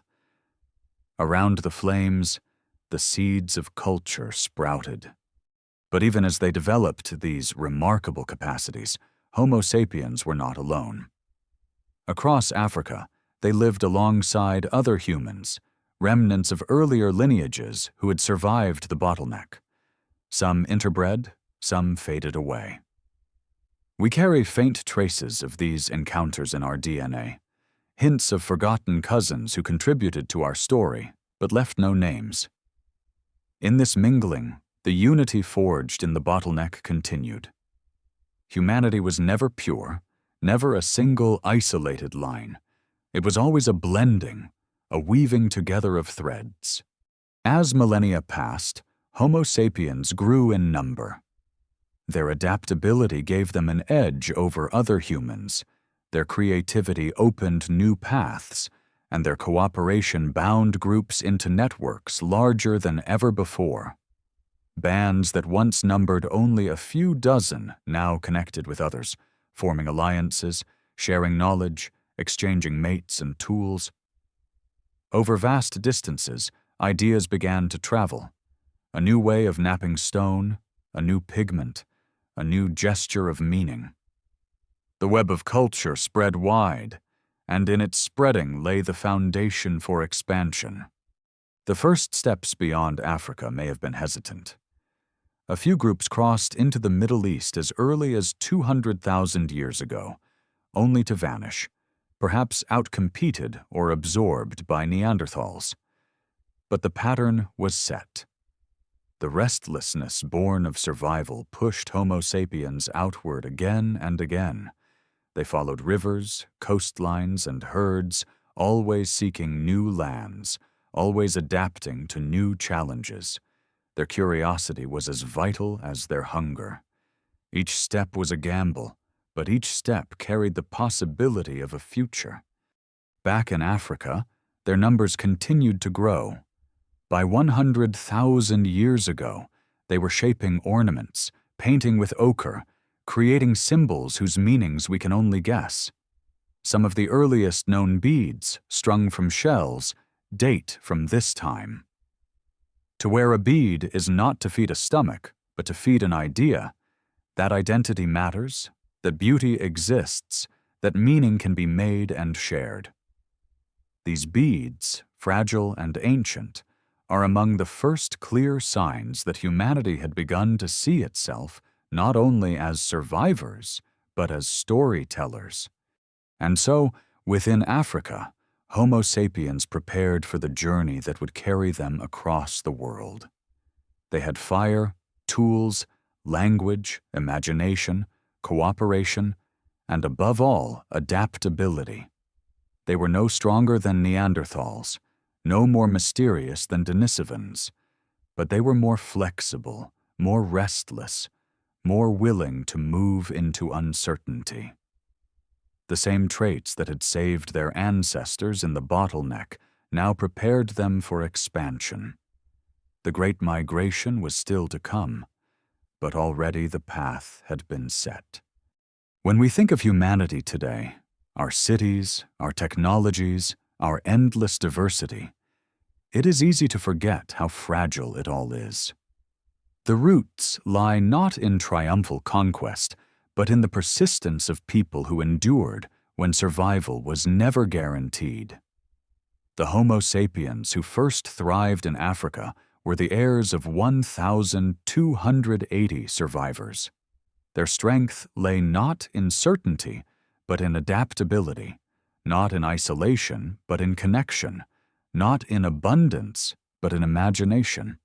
Around the flames, the seeds of culture sprouted. But even as they developed these remarkable capacities, Homo sapiens were not alone. Across Africa, they lived alongside other humans, remnants of earlier lineages who had survived the bottleneck. Some interbred, some faded away. We carry faint traces of these encounters in our DNA, hints of forgotten cousins who contributed to our story, but left no names. In this mingling, the unity forged in the bottleneck continued. Humanity was never pure, never a single isolated line. It was always a blending, a weaving together of threads. As millennia passed, Homo sapiens grew in number. Their adaptability gave them an edge over other humans. Their creativity opened new paths, and their cooperation bound groups into networks larger than ever before. Bands that once numbered only a few dozen now connected with others, forming alliances, sharing knowledge, exchanging mates and tools. Over vast distances, ideas began to travel. A new way of knapping stone, a new pigment, a new gesture of meaning. The web of culture spread wide, and in its spreading lay the foundation for expansion. The first steps beyond Africa may have been hesitant. A few groups crossed into the Middle East as early as 200,000 years ago, only to vanish, perhaps outcompeted or absorbed by Neanderthals. But the pattern was set. The restlessness born of survival pushed Homo sapiens outward again and again. They followed rivers, coastlines, and herds, always seeking new lands, always adapting to new challenges. Their curiosity was as vital as their hunger. Each step was a gamble, but each step carried the possibility of a future. Back in Africa, their numbers continued to grow. By 100,000 years ago, they were shaping ornaments, painting with ochre, creating symbols whose meanings we can only guess. Some of the earliest known beads, strung from shells, date from this time. To wear a bead is not to feed a stomach, but to feed an idea. That identity matters, that beauty exists, that meaning can be made and shared. These beads, fragile and ancient, are among the first clear signs that humanity had begun to see itself not only as survivors, but as storytellers. And so, within Africa, Homo sapiens prepared for the journey that would carry them across the world. They had fire, tools, language, imagination, cooperation, and above all, adaptability. They were no stronger than Neanderthals, no more mysterious than Denisovans, but they were more flexible, more restless, more willing to move into uncertainty. The same traits that had saved their ancestors in the Bottleneck now prepared them for expansion. The Great Migration was still to come, but already the path had been set. When we think of humanity today, our cities, our technologies, our endless diversity, it is easy to forget how fragile it all is. The roots lie not in triumphal conquest, but in the persistence of people who endured when survival was never guaranteed. The Homo sapiens who first thrived in Africa were the heirs of 1,280 survivors. Their strength lay not in certainty, but in adaptability, not in isolation, but in connection, not in abundance, but in imagination.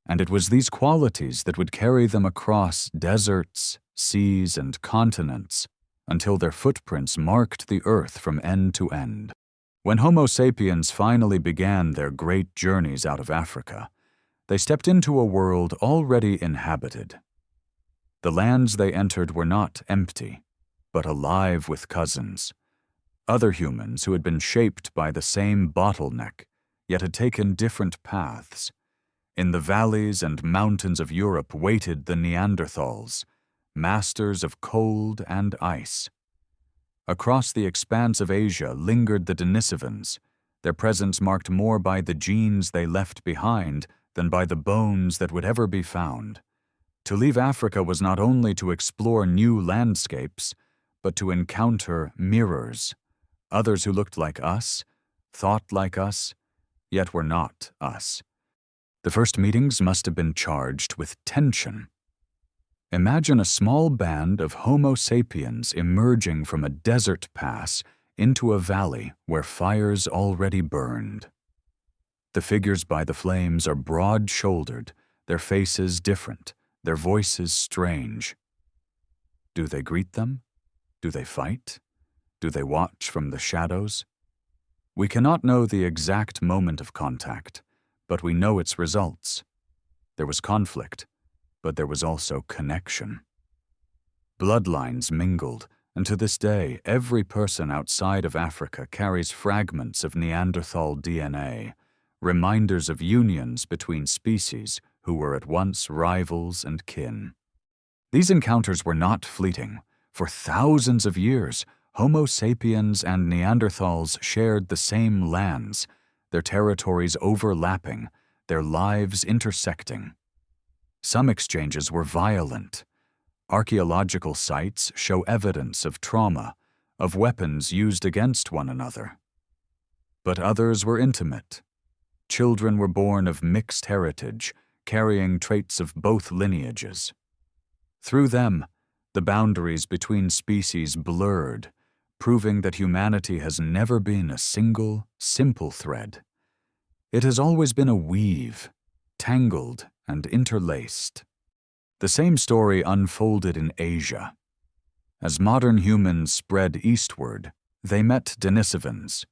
And it was these qualities that would carry them across deserts, seas, and continents until their footprints marked the earth from end to end. When Homo sapiens finally began their great journeys out of Africa, they stepped into a world already inhabited. The lands they entered were not empty, but alive with cousins, other humans who had been shaped by the same bottleneck, yet had taken different paths. In the valleys and mountains of Europe waited the Neanderthals, masters of cold and ice. Across the expanse of Asia lingered the Denisovans, their presence marked more by the genes they left behind than by the bones that would ever be found. To leave Africa was not only to explore new landscapes, but to encounter mirrors, others who looked like us, thought like us, yet were not us. The first meetings must have been charged with tension. Imagine a small band of Homo sapiens emerging from a desert pass into a valley where fires already burned. The figures by the flames are broad-shouldered, their faces different, their voices strange. Do they greet them? Do they fight? Do they watch from the shadows? We cannot know the exact moment of contact, but we know its results. There was conflict, but there was also connection. Bloodlines mingled, and to this day, every person outside of Africa carries fragments of Neanderthal DNA, reminders of unions between species who were at once rivals and kin. These encounters were not fleeting. For thousands of years, Homo sapiens and Neanderthals shared the same lands, their territories overlapping, their lives intersecting. Some exchanges were violent. Archaeological sites show evidence of trauma, of weapons used against one another. But others were intimate. Children were born of mixed heritage, carrying traits of both lineages. Through them, the boundaries between species blurred, proving that humanity has never been a single, simple thread. It has always been a weave, tangled and interlaced. The same story unfolded in Asia. As modern humans spread eastward, they met Denisovans.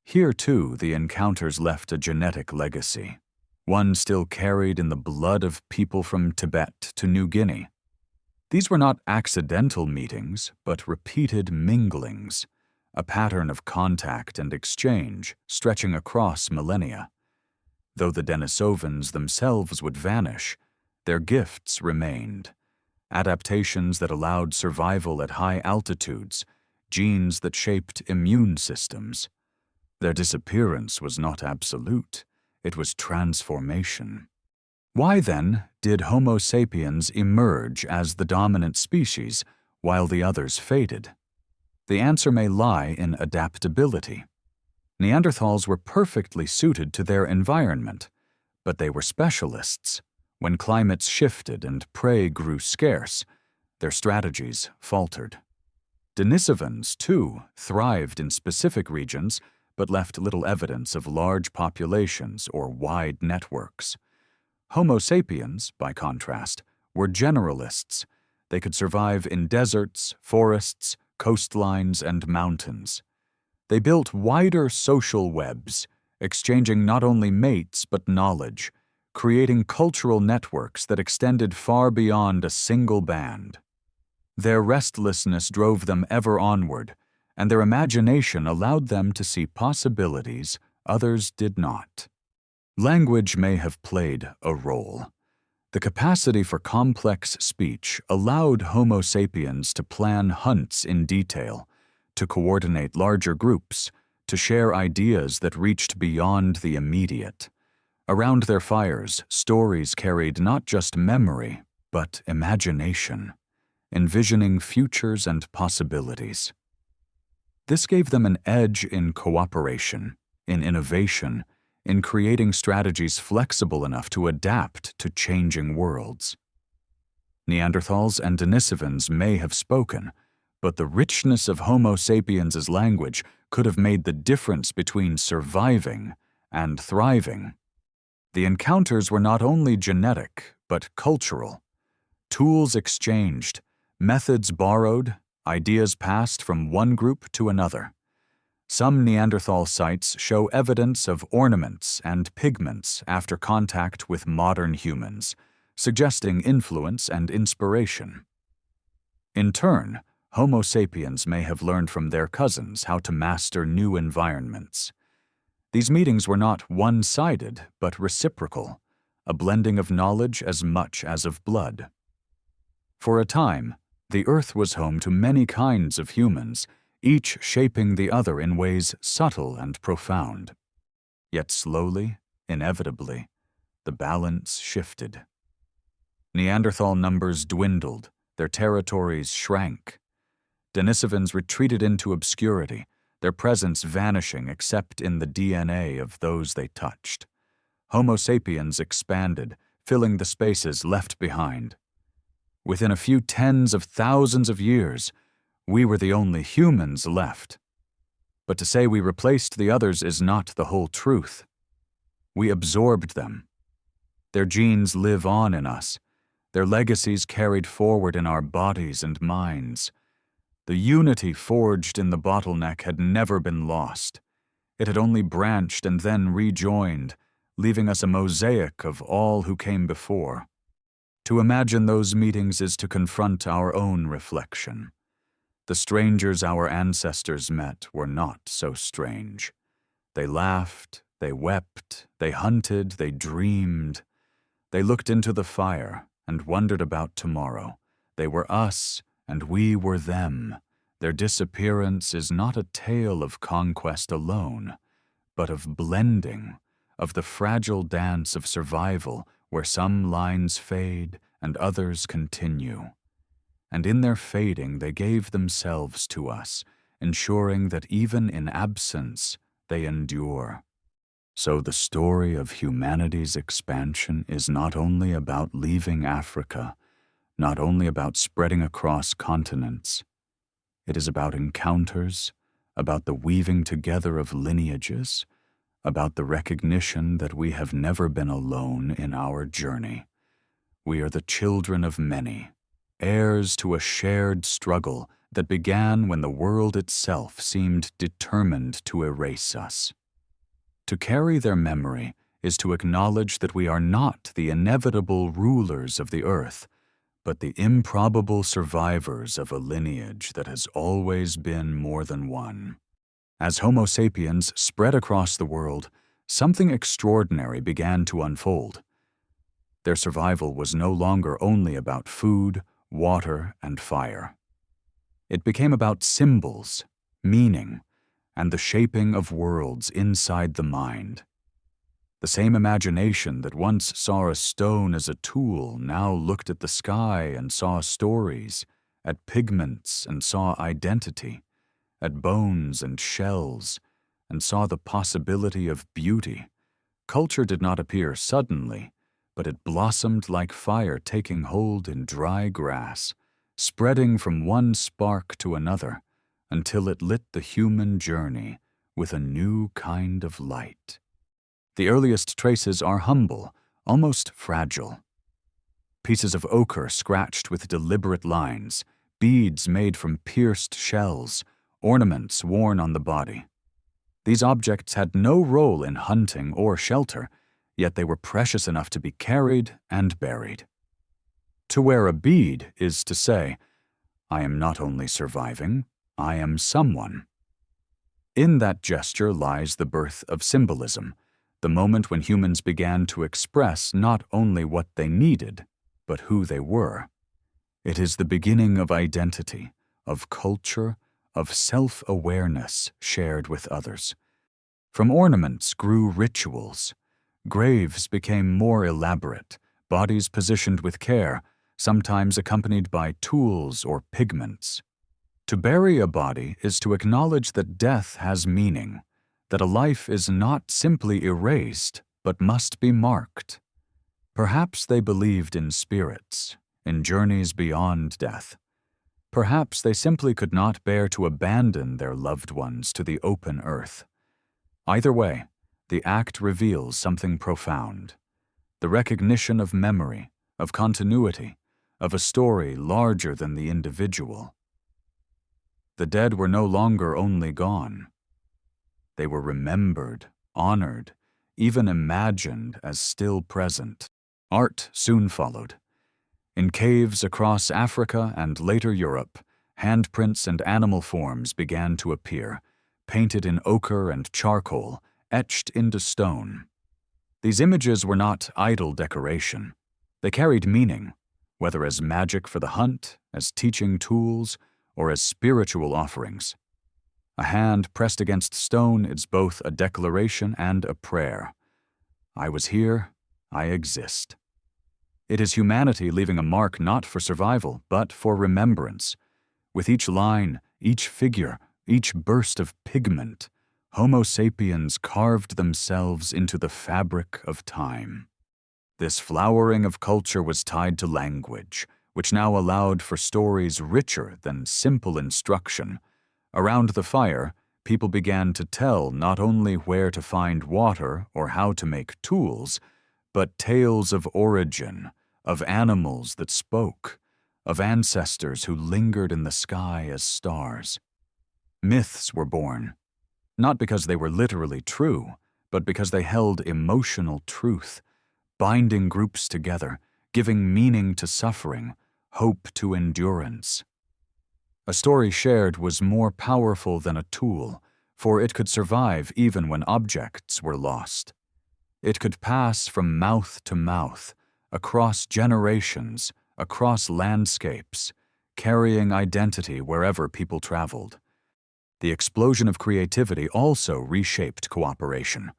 Here, too, the encounters left a genetic legacy, one still carried in the blood of people from Tibet to New Guinea. These were not accidental meetings, but repeated minglings, a pattern of contact and exchange stretching across millennia. Though the Denisovans themselves would vanish, their gifts remained. Adaptations that allowed survival at high altitudes, genes that shaped immune systems. Their disappearance was not absolute, it was transformation. Why, then, did Homo sapiens emerge as the dominant species while the others faded? The answer may lie in adaptability. Neanderthals were perfectly suited to their environment, but they were specialists. When climates shifted and prey grew scarce, their strategies faltered. Denisovans, too, thrived in specific regions, but left little evidence of large populations or wide networks. Homo sapiens, by contrast, were generalists. They could survive in deserts, forests, coastlines, and mountains. They built wider social webs, exchanging not only mates but knowledge, creating cultural networks that extended far beyond a single band. Their restlessness drove them ever onward, and their imagination allowed them to see possibilities others did not. Language may have played a role. The capacity for complex speech allowed Homo sapiens to plan hunts in detail, to coordinate larger groups, to share ideas that reached beyond the immediate. Around their fires, stories carried not just memory, but imagination, envisioning futures and possibilities. This gave them an edge in cooperation, in innovation, in creating strategies flexible enough to adapt to changing worlds. Neanderthals and Denisovans may have spoken, but the richness of Homo sapiens' language could have made the difference between surviving and thriving. The encounters were not only genetic, but cultural. Tools exchanged, methods borrowed, ideas passed from one group to another. Some Neanderthal sites show evidence of ornaments and pigments after contact with modern humans, suggesting influence and inspiration. In turn, Homo sapiens may have learned from their cousins how to master new environments. These meetings were not one-sided, but reciprocal, a blending of knowledge as much as of blood. For a time, the Earth was home to many kinds of humans, each shaping the other in ways subtle and profound. Yet slowly, inevitably, the balance shifted. Neanderthal numbers dwindled, their territories shrank. Denisovans retreated into obscurity, their presence vanishing except in the DNA of those they touched. Homo sapiens expanded, filling the spaces left behind. Within a few tens of thousands of years, we were the only humans left. But to say we replaced the others is not the whole truth. We absorbed them. Their genes live on in us, their legacies carried forward in our bodies and minds. The unity forged in the Bottleneck had never been lost. It had only branched and then rejoined, leaving us a mosaic of all who came before. To imagine those meetings is to confront our own reflection. The strangers our ancestors met were not so strange. They laughed, they wept, they hunted, they dreamed. They looked into the fire and wondered about tomorrow. They were us, and we were them. Their disappearance is not a tale of conquest alone, but of blending, of the fragile dance of survival where some lines fade and others continue. And in their fading they gave themselves to us, ensuring that even in absence they endure. So the story of humanity's expansion is not only about leaving Africa, not only about spreading across continents. It is about encounters, about the weaving together of lineages, about the recognition that we have never been alone in our journey. We are the children of many, heirs to a shared struggle that began when the world itself seemed determined to erase us. To carry their memory is to acknowledge that we are not the inevitable rulers of the earth, but the improbable survivors of a lineage that has always been more than one. As Homo sapiens spread across the world, something extraordinary began to unfold. Their survival was no longer only about food, water, and fire. It became about symbols, meaning, and the shaping of worlds inside the mind. The same imagination that once saw a stone as a tool now looked at the sky and saw stories, at pigments and saw identity, at bones and shells, and saw the possibility of beauty. Culture did not appear suddenly, but it blossomed like fire taking hold in dry grass, spreading from one spark to another until it lit the human journey with a new kind of light. The earliest traces are humble, almost fragile. Pieces of ochre scratched with deliberate lines, beads made from pierced shells, ornaments worn on the body. These objects had no role in hunting or shelter, yet they were precious enough to be carried and buried. To wear a bead is to say, I am not only surviving, I am someone. In that gesture lies the birth of symbolism, the moment when humans began to express not only what they needed, but who they were. It is the beginning of identity, of culture, of self-awareness shared with others. From ornaments grew rituals. Graves became more elaborate, bodies positioned with care, sometimes accompanied by tools or pigments. To bury a body is to acknowledge that death has meaning, that a life is not simply erased, but must be marked. Perhaps they believed in spirits, in journeys beyond death. Perhaps they simply could not bear to abandon their loved ones to the open earth. Either way, the act reveals something profound. The recognition of memory, of continuity, of a story larger than the individual. The dead were no longer only gone. They were remembered, honored, even imagined as still present. Art soon followed. In caves across Africa and later Europe, handprints and animal forms began to appear, painted in ochre and charcoal, etched into stone. These images were not idle decoration. They carried meaning, whether as magic for the hunt, as teaching tools, or as spiritual offerings. A hand pressed against stone is both a declaration and a prayer. I was here, I exist. It is humanity leaving a mark not for survival, but for remembrance. With each line, each figure, each burst of pigment, Homo sapiens carved themselves into the fabric of time. This flowering of culture was tied to language, which now allowed for stories richer than simple instruction. Around the fire, people began to tell not only where to find water or how to make tools, but tales of origin, of animals that spoke, of ancestors who lingered in the sky as stars. Myths were born, not because they were literally true, but because they held emotional truth, binding groups together, giving meaning to suffering, hope to endurance. A story shared was more powerful than a tool, for it could survive even when objects were lost. It could pass from mouth to mouth, across generations, across landscapes, carrying identity wherever people traveled. The explosion of creativity also reshaped cooperation.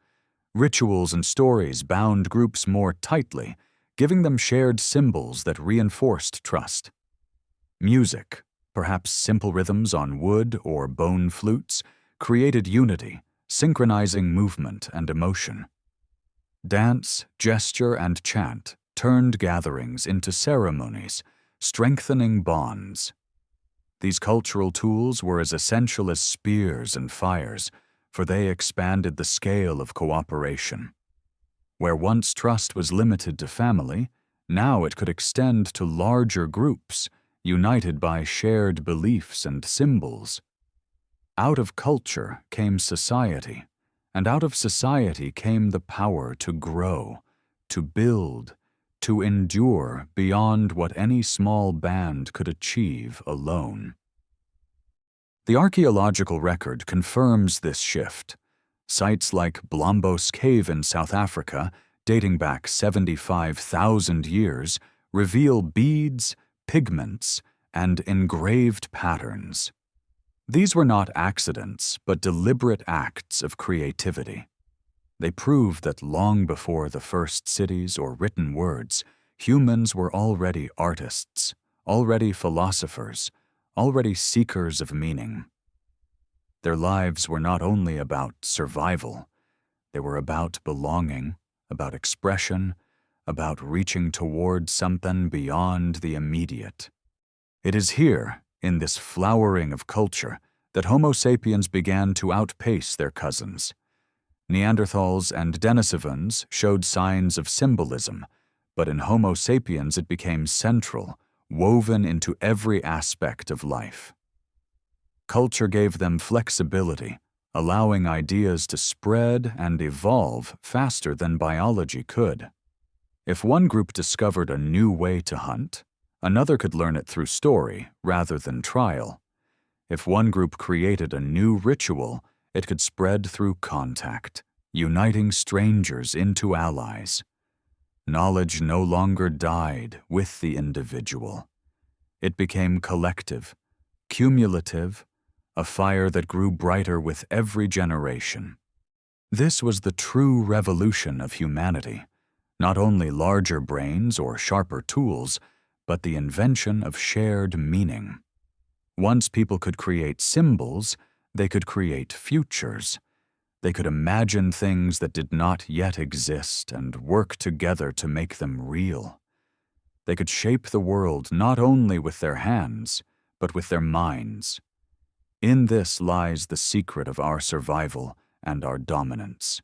Rituals and stories bound groups more tightly, giving them shared symbols that reinforced trust. Music, perhaps simple rhythms on wood or bone flutes, created unity, synchronizing movement and emotion. Dance, gesture, and chant turned gatherings into ceremonies, strengthening bonds. These cultural tools were as essential as spears and fires, for they expanded the scale of cooperation. Where once trust was limited to family, now it could extend to larger groups, united by shared beliefs and symbols. Out of culture came society, and out of society came the power to grow, to build, to endure beyond what any small band could achieve alone. The archaeological record confirms this shift. Sites like Blombos Cave in South Africa, dating back 75,000 years, reveal beads, pigments, and engraved patterns. These were not accidents, but deliberate acts of creativity. They prove that long before the first cities or written words, humans were already artists, already philosophers, already seekers of meaning. Their lives were not only about survival, they were about belonging, about expression, about reaching toward something beyond the immediate. It is here, in this flowering of culture, that Homo sapiens began to outpace their cousins. Neanderthals and Denisovans showed signs of symbolism, but in Homo sapiens it became central, woven into every aspect of life. Culture gave them flexibility, allowing ideas to spread and evolve faster than biology could. If one group discovered a new way to hunt, another could learn it through story rather than trial. If one group created a new ritual, it could spread through contact, uniting strangers into allies. Knowledge no longer died with the individual. It became collective, cumulative, a fire that grew brighter with every generation. This was the true revolution of humanity, not only larger brains or sharper tools, but the invention of shared meaning. Once people could create symbols, they could create futures. They could imagine things that did not yet exist and work together to make them real. They could shape the world not only with their hands, but with their minds. In this lies the secret of our survival and our dominance.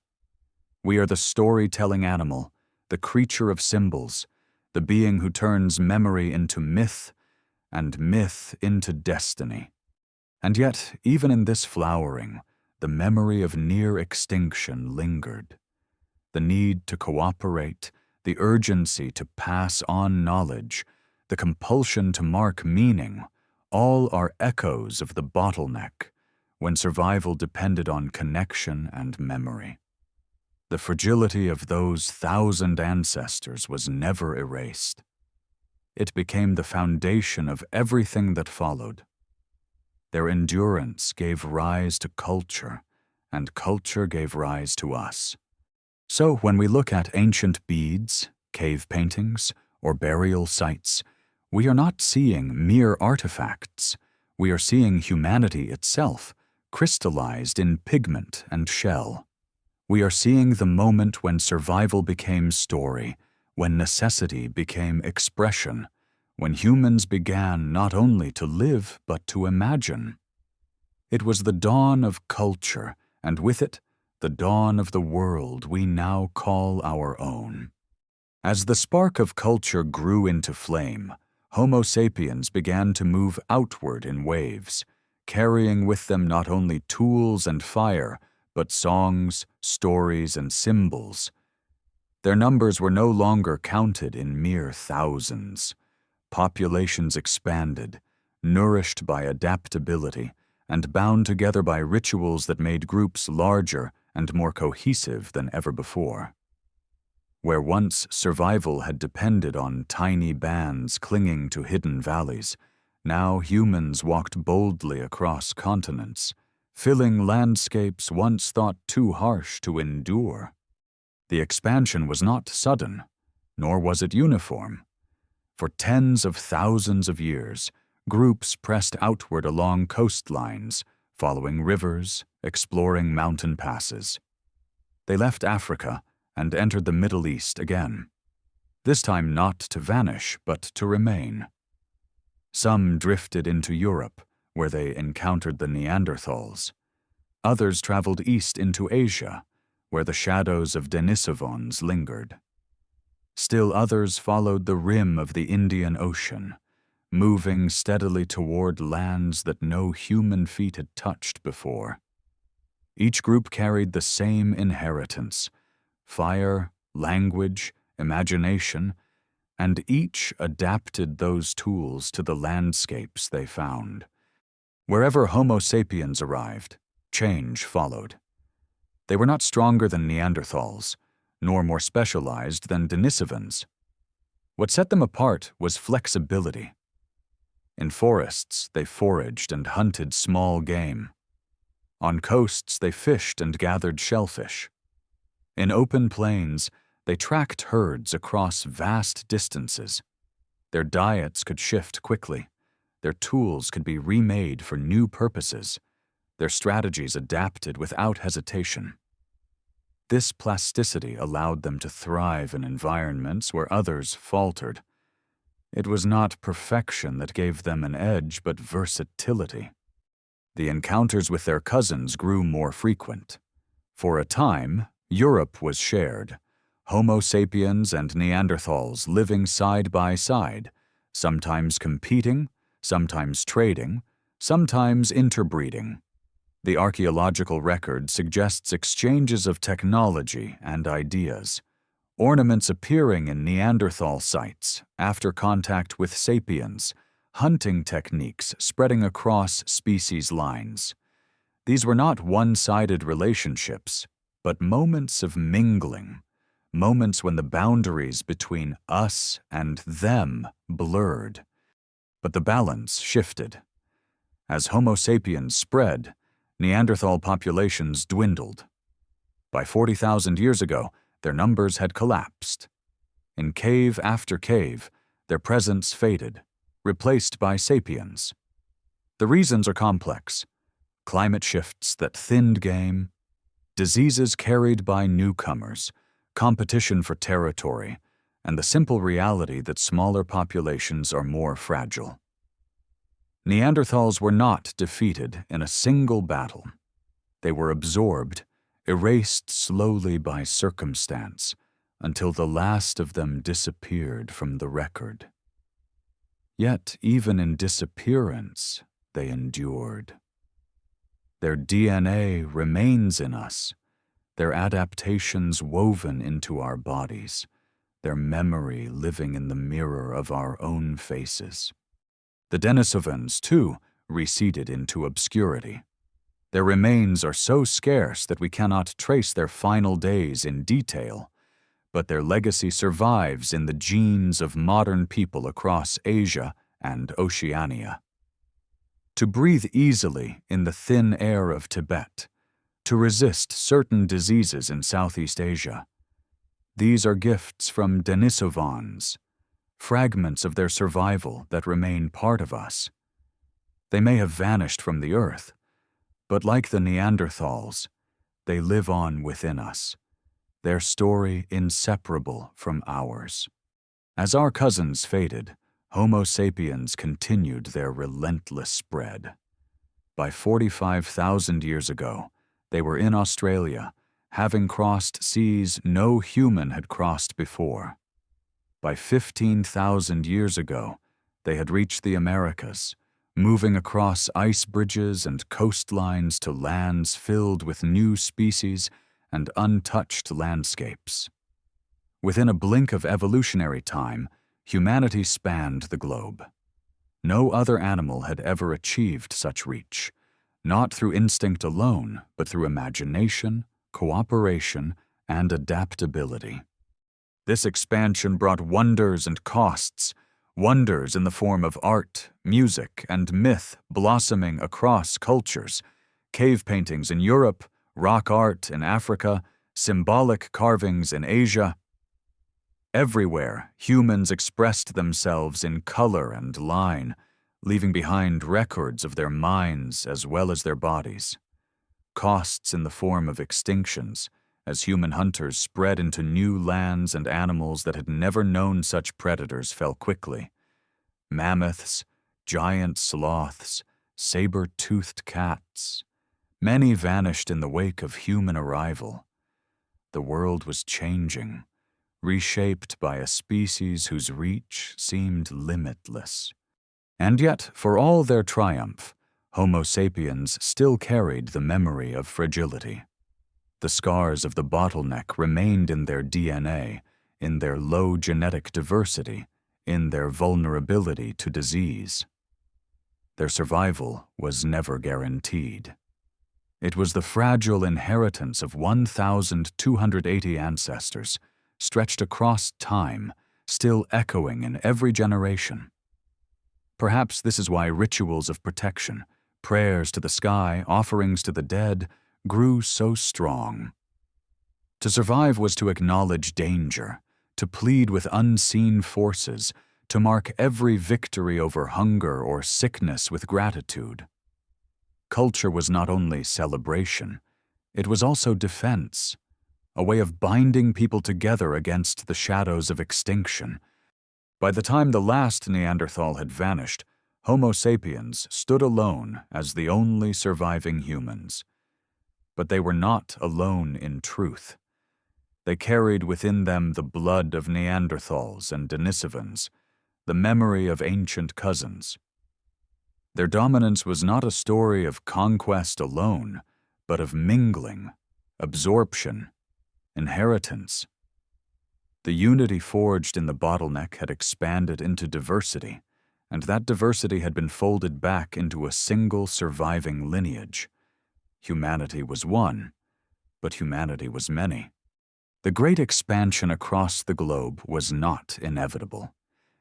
We are the storytelling animal, the creature of symbols, the being who turns memory into myth and myth into destiny. And yet, even in this flowering, the memory of near extinction lingered. The need to cooperate, the urgency to pass on knowledge, the compulsion to mark meaning, all are echoes of the bottleneck, when survival depended on connection and memory. The fragility of those 1,000 ancestors was never erased. It became the foundation of everything that followed. Their endurance gave rise to culture, and culture gave rise to us. So when we look at ancient beads, cave paintings, or burial sites, we are not seeing mere artifacts. We are seeing humanity itself, crystallized in pigment and shell. We are seeing the moment when survival became story, when necessity became expression, when humans began not only to live but to imagine. It was the dawn of culture, and with it, the dawn of the world we now call our own. As the spark of culture grew into flame, Homo sapiens began to move outward in waves, carrying with them not only tools and fire, but songs, stories, and symbols. Their numbers were no longer counted in mere thousands. Populations expanded, nourished by adaptability, and bound together by rituals that made groups larger and more cohesive than ever before. Where once survival had depended on tiny bands clinging to hidden valleys, now humans walked boldly across continents, filling landscapes once thought too harsh to endure. The expansion was not sudden, nor was it uniform. For tens of thousands of years, groups pressed outward along coastlines, following rivers, exploring mountain passes. They left Africa and entered the Middle East again, this time not to vanish, but to remain. Some drifted into Europe, where they encountered the Neanderthals. Others traveled east into Asia, where the shadows of Denisovans lingered. Still others followed the rim of the Indian Ocean, moving steadily toward lands that no human feet had touched before. Each group carried the same inheritance: fire, language, imagination, and each adapted those tools to the landscapes they found. Wherever Homo sapiens arrived, change followed. They were not stronger than Neanderthals, nor more specialized than Denisovans. What set them apart was flexibility. In forests, they foraged and hunted small game. On coasts, they fished and gathered shellfish. In open plains, they tracked herds across vast distances. Their diets could shift quickly. Their tools could be remade for new purposes. Their strategies adapted without hesitation. This plasticity allowed them to thrive in environments where others faltered. It was not perfection that gave them an edge, but versatility. The encounters with their cousins grew more frequent. For a time, Europe was shared. Homo sapiens and Neanderthals living side by side, sometimes competing, sometimes trading, sometimes interbreeding. The archaeological record suggests exchanges of technology and ideas, ornaments appearing in Neanderthal sites after contact with sapiens, hunting techniques spreading across species lines. These were not one-sided relationships, but moments of mingling, moments when the boundaries between us and them blurred. But the balance shifted. As Homo sapiens spread, Neanderthal populations dwindled. By 40,000 years ago, their numbers had collapsed. In cave after cave, their presence faded, replaced by sapiens. The reasons are complex: climate shifts that thinned game, diseases carried by newcomers, competition for territory, and the simple reality that smaller populations are more fragile. Neanderthals were not defeated in a single battle. They were absorbed, erased slowly by circumstance, until the last of them disappeared from the record. Yet, even in disappearance, they endured. Their DNA remains in us, their adaptations woven into our bodies, their memory living in the mirror of our own faces. The Denisovans, too, receded into obscurity. Their remains are so scarce that we cannot trace their final days in detail, but their legacy survives in the genes of modern people across Asia and Oceania. To breathe easily in the thin air of Tibet, to resist certain diseases in Southeast Asia. These are gifts from Denisovans, fragments of their survival that remain part of us. They may have vanished from the earth, but like the Neanderthals, they live on within us, their story inseparable from ours. As our cousins faded, Homo sapiens continued their relentless spread. By 45,000 years ago, they were in Australia, having crossed seas no human had crossed before. By 15,000 years ago, they had reached the Americas, moving across ice bridges and coastlines to lands filled with new species and untouched landscapes. Within a blink of evolutionary time, humanity spanned the globe. No other animal had ever achieved such reach, not through instinct alone, but through imagination, cooperation, and adaptability. This expansion brought wonders and costs, wonders in the form of art, music, and myth blossoming across cultures, cave paintings in Europe, rock art in Africa, symbolic carvings in Asia. Everywhere, humans expressed themselves in color and line, leaving behind records of their minds as well as their bodies. Costs in the form of extinctions, as human hunters spread into new lands and animals that had never known such predators fell quickly. Mammoths, giant sloths, saber-toothed cats. Many vanished in the wake of human arrival. The world was changing, reshaped by a species whose reach seemed limitless. And yet, for all their triumph, Homo sapiens still carried the memory of fragility. The scars of the bottleneck remained in their DNA, in their low genetic diversity, in their vulnerability to disease. Their survival was never guaranteed. It was the fragile inheritance of 1,280 ancestors, stretched across time, still echoing in every generation. Perhaps this is why rituals of protection, prayers to the sky, offerings to the dead, grew so strong. To survive was to acknowledge danger, to plead with unseen forces, to mark every victory over hunger or sickness with gratitude. Culture was not only celebration, it was also defense, a way of binding people together against the shadows of extinction. By the time the last Neanderthal had vanished, Homo sapiens stood alone as the only surviving humans. But they were not alone in truth. They carried within them the blood of Neanderthals and Denisovans, the memory of ancient cousins. Their dominance was not a story of conquest alone, but of mingling, absorption, inheritance. The unity forged in the bottleneck had expanded into diversity, and that diversity had been folded back into a single surviving lineage. Humanity was one, but humanity was many. The great expansion across the globe was not inevitable.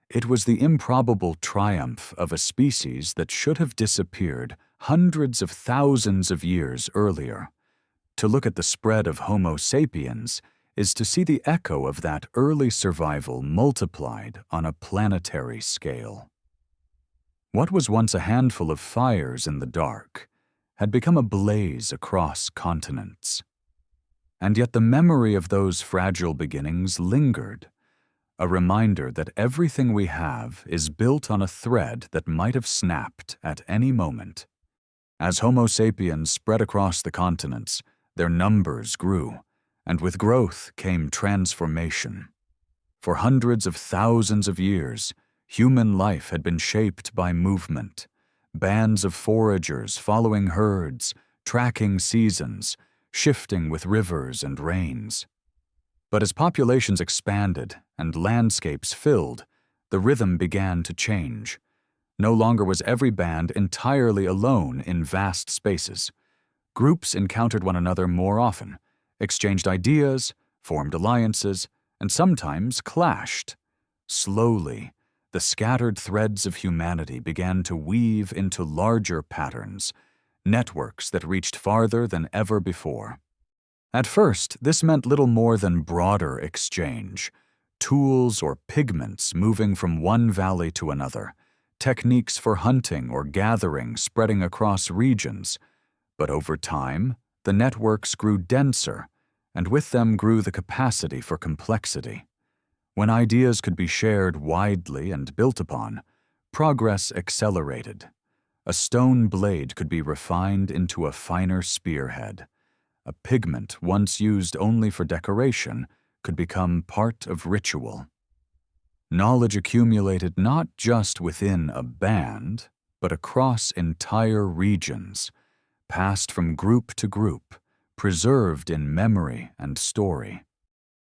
It was the improbable triumph of a species that should have disappeared hundreds of thousands of years earlier. To look at the spread of Homo sapiens is to see the echo of that early survival multiplied on a planetary scale. What was once a handful of fires in the dark had become a blaze across continents. And yet the memory of those fragile beginnings lingered, a reminder that everything we have is built on a thread that might have snapped at any moment. As Homo sapiens spread across the continents, their numbers grew, and with growth came transformation. For hundreds of thousands of years, human life had been shaped by movement, bands of foragers following herds, tracking seasons, shifting with rivers and rains. But as populations expanded and landscapes filled, the rhythm began to change. No longer was every band entirely alone in vast spaces. Groups encountered one another more often, exchanged ideas, formed alliances, and sometimes clashed. Slowly, the scattered threads of humanity began to weave into larger patterns, networks that reached farther than ever before. At first, this meant little more than broader exchange, tools or pigments moving from one valley to another, techniques for hunting or gathering spreading across regions. But over time, the networks grew denser, and with them grew the capacity for complexity. When ideas could be shared widely and built upon, progress accelerated. A stone blade could be refined into a finer spearhead. A pigment once used only for decoration could become part of ritual. Knowledge accumulated not just within a band, but across entire regions, passed from group to group, preserved in memory and story.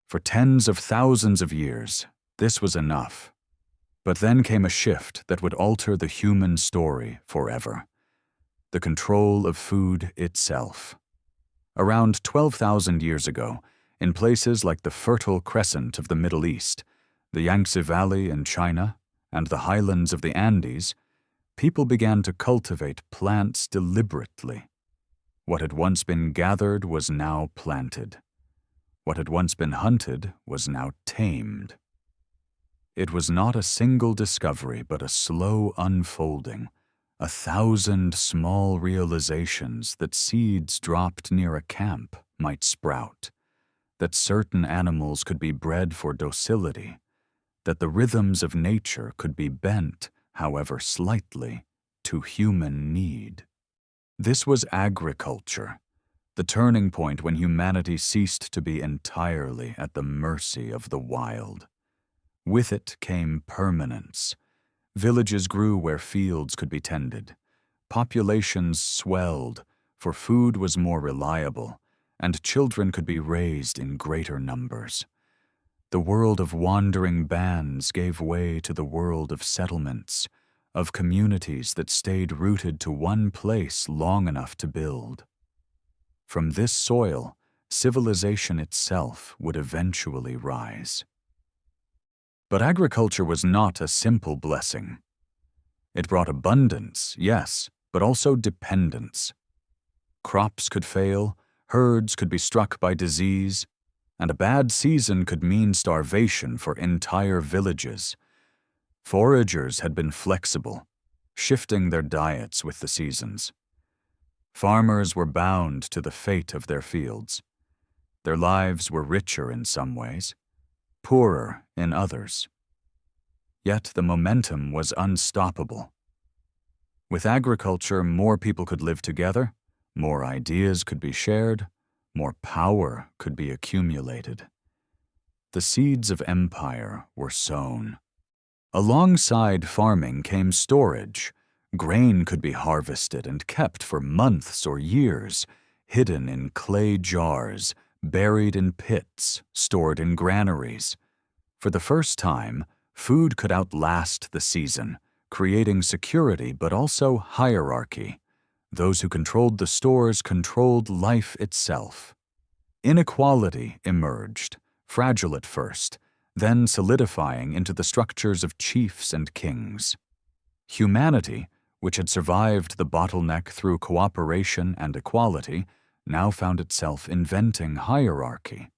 For tens of thousands of years, this was enough. But then came a shift that would alter the human story forever: the control of food itself. Around 12,000 years ago, in places like the Fertile Crescent of the Middle East, the Yangtze Valley in China, and the highlands of the Andes, people began to cultivate plants deliberately. What had once been gathered was now planted. What had once been hunted was now tamed. It was not a single discovery, but a slow unfolding, 1,000 small realizations that seeds dropped near a camp might sprout, that certain animals could be bred for docility, that the rhythms of nature could be bent, however slightly, to human need. This was agriculture, the turning point when humanity ceased to be entirely at the mercy of the wild. With it came permanence. Villages grew where fields could be tended. Populations swelled, for food was more reliable, and children could be raised in greater numbers. The world of wandering bands gave way to the world of settlements, of communities that stayed rooted to one place long enough to build. From this soil, civilization itself would eventually rise. But agriculture was not a simple blessing. It brought abundance, yes, but also dependence. Crops could fail, herds could be struck by disease, and a bad season could mean starvation for entire villages. Foragers had been flexible, shifting their diets with the seasons. Farmers were bound to the fate of their fields. Their lives were richer in some ways, poorer in others. Yet the momentum was unstoppable. With agriculture, more people could live together, more ideas could be shared, more power could be accumulated. The seeds of empire were sown. Alongside farming came storage. Grain could be harvested and kept for months or years, hidden in clay jars, buried in pits, stored in granaries. For the first time, food could outlast the season, creating security but also hierarchy. Those who controlled the stores controlled life itself. Inequality emerged, fragile at first, then solidifying into the structures of chiefs and kings. Humanity, which had survived the bottleneck through cooperation and equality, now found itself inventing hierarchy,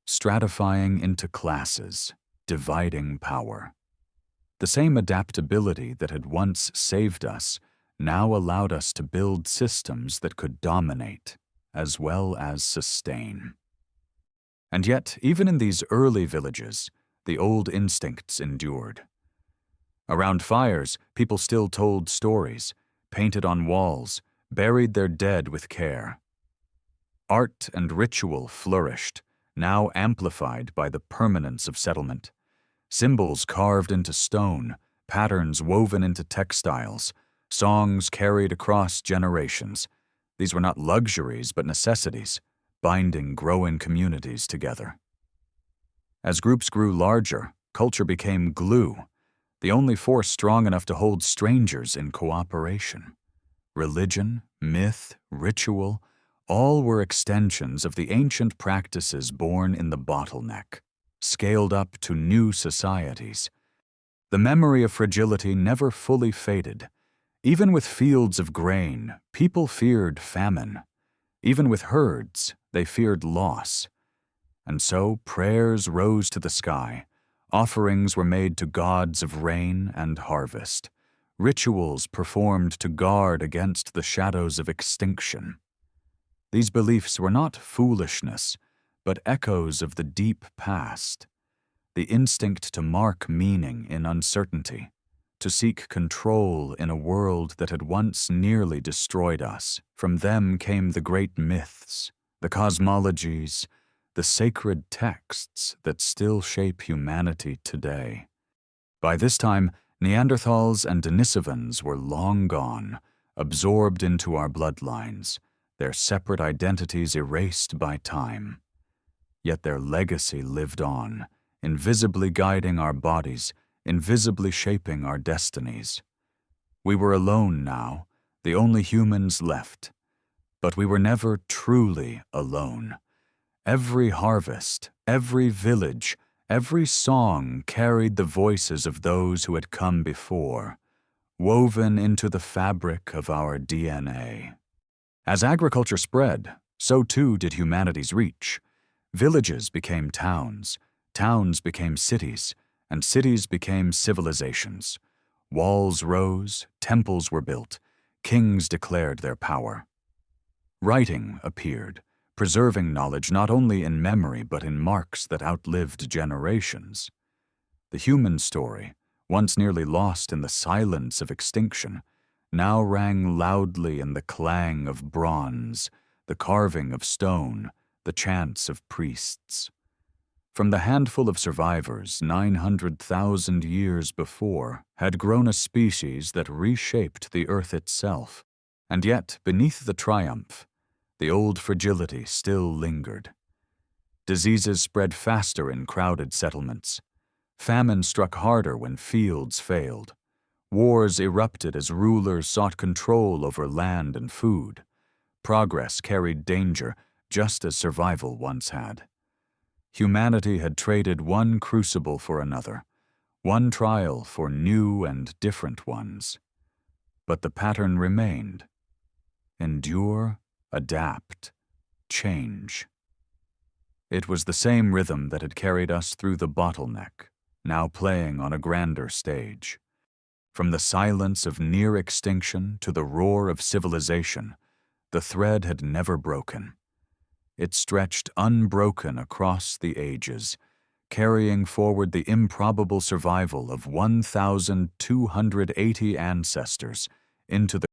stratifying into classes, dividing power. The same adaptability that had once saved us now allowed us to build systems that could dominate, as well as sustain. And yet, even in these early villages, the old instincts endured. Around fires, people still told stories, painted on walls, buried their dead with care. Art and ritual flourished, now amplified by the permanence of settlement. Symbols carved into stone, patterns woven into textiles, songs carried across generations. These were not luxuries but necessities, binding growing communities together. As groups grew larger, culture became glue, the only force strong enough to hold strangers in cooperation. Religion, myth, ritual, all were extensions of the ancient practices born in the bottleneck, scaled up to new societies. The memory of fragility never fully faded. Even with fields of grain, people feared famine. Even with herds, they feared loss. And so prayers rose to the sky. Offerings were made to gods of rain and harvest. Rituals performed to guard against the shadows of extinction. These beliefs were not foolishness, but echoes of the deep past, the instinct to mark meaning in uncertainty, to seek control in a world that had once nearly destroyed us. From them came the great myths, the cosmologies, the sacred texts that still shape humanity today. By this time, Neanderthals and Denisovans were long gone, absorbed into our bloodlines, their separate identities erased by time. Yet their legacy lived on, invisibly guiding our bodies, invisibly shaping our destinies. We were alone now, the only humans left. But we were never truly alone. Every harvest, every village, every song carried the voices of those who had come before, woven into the fabric of our DNA. As agriculture spread, so too did humanity's reach. Villages became towns, towns became cities, and cities became civilizations. Walls rose, temples were built, kings declared their power. Writing appeared, preserving knowledge not only in memory but in marks that outlived generations. The human story, once nearly lost in the silence of extinction, now rang loudly in the clang of bronze, the carving of stone, the chants of priests. From the handful of survivors 900,000 years before had grown a species that reshaped the earth itself, and yet beneath the triumph, the old fragility still lingered. Diseases spread faster in crowded settlements. Famine struck harder when fields failed. Wars erupted as rulers sought control over land and food. Progress carried danger, just as survival once had. Humanity had traded one crucible for another, one trial for new and different ones. But the pattern remained. Endure, adapt, change. It was the same rhythm that had carried us through the bottleneck, now playing on a grander stage. From the silence of near extinction to the roar of civilization, the thread had never broken. It stretched unbroken across the ages, carrying forward the improbable survival of 1,280 ancestors into the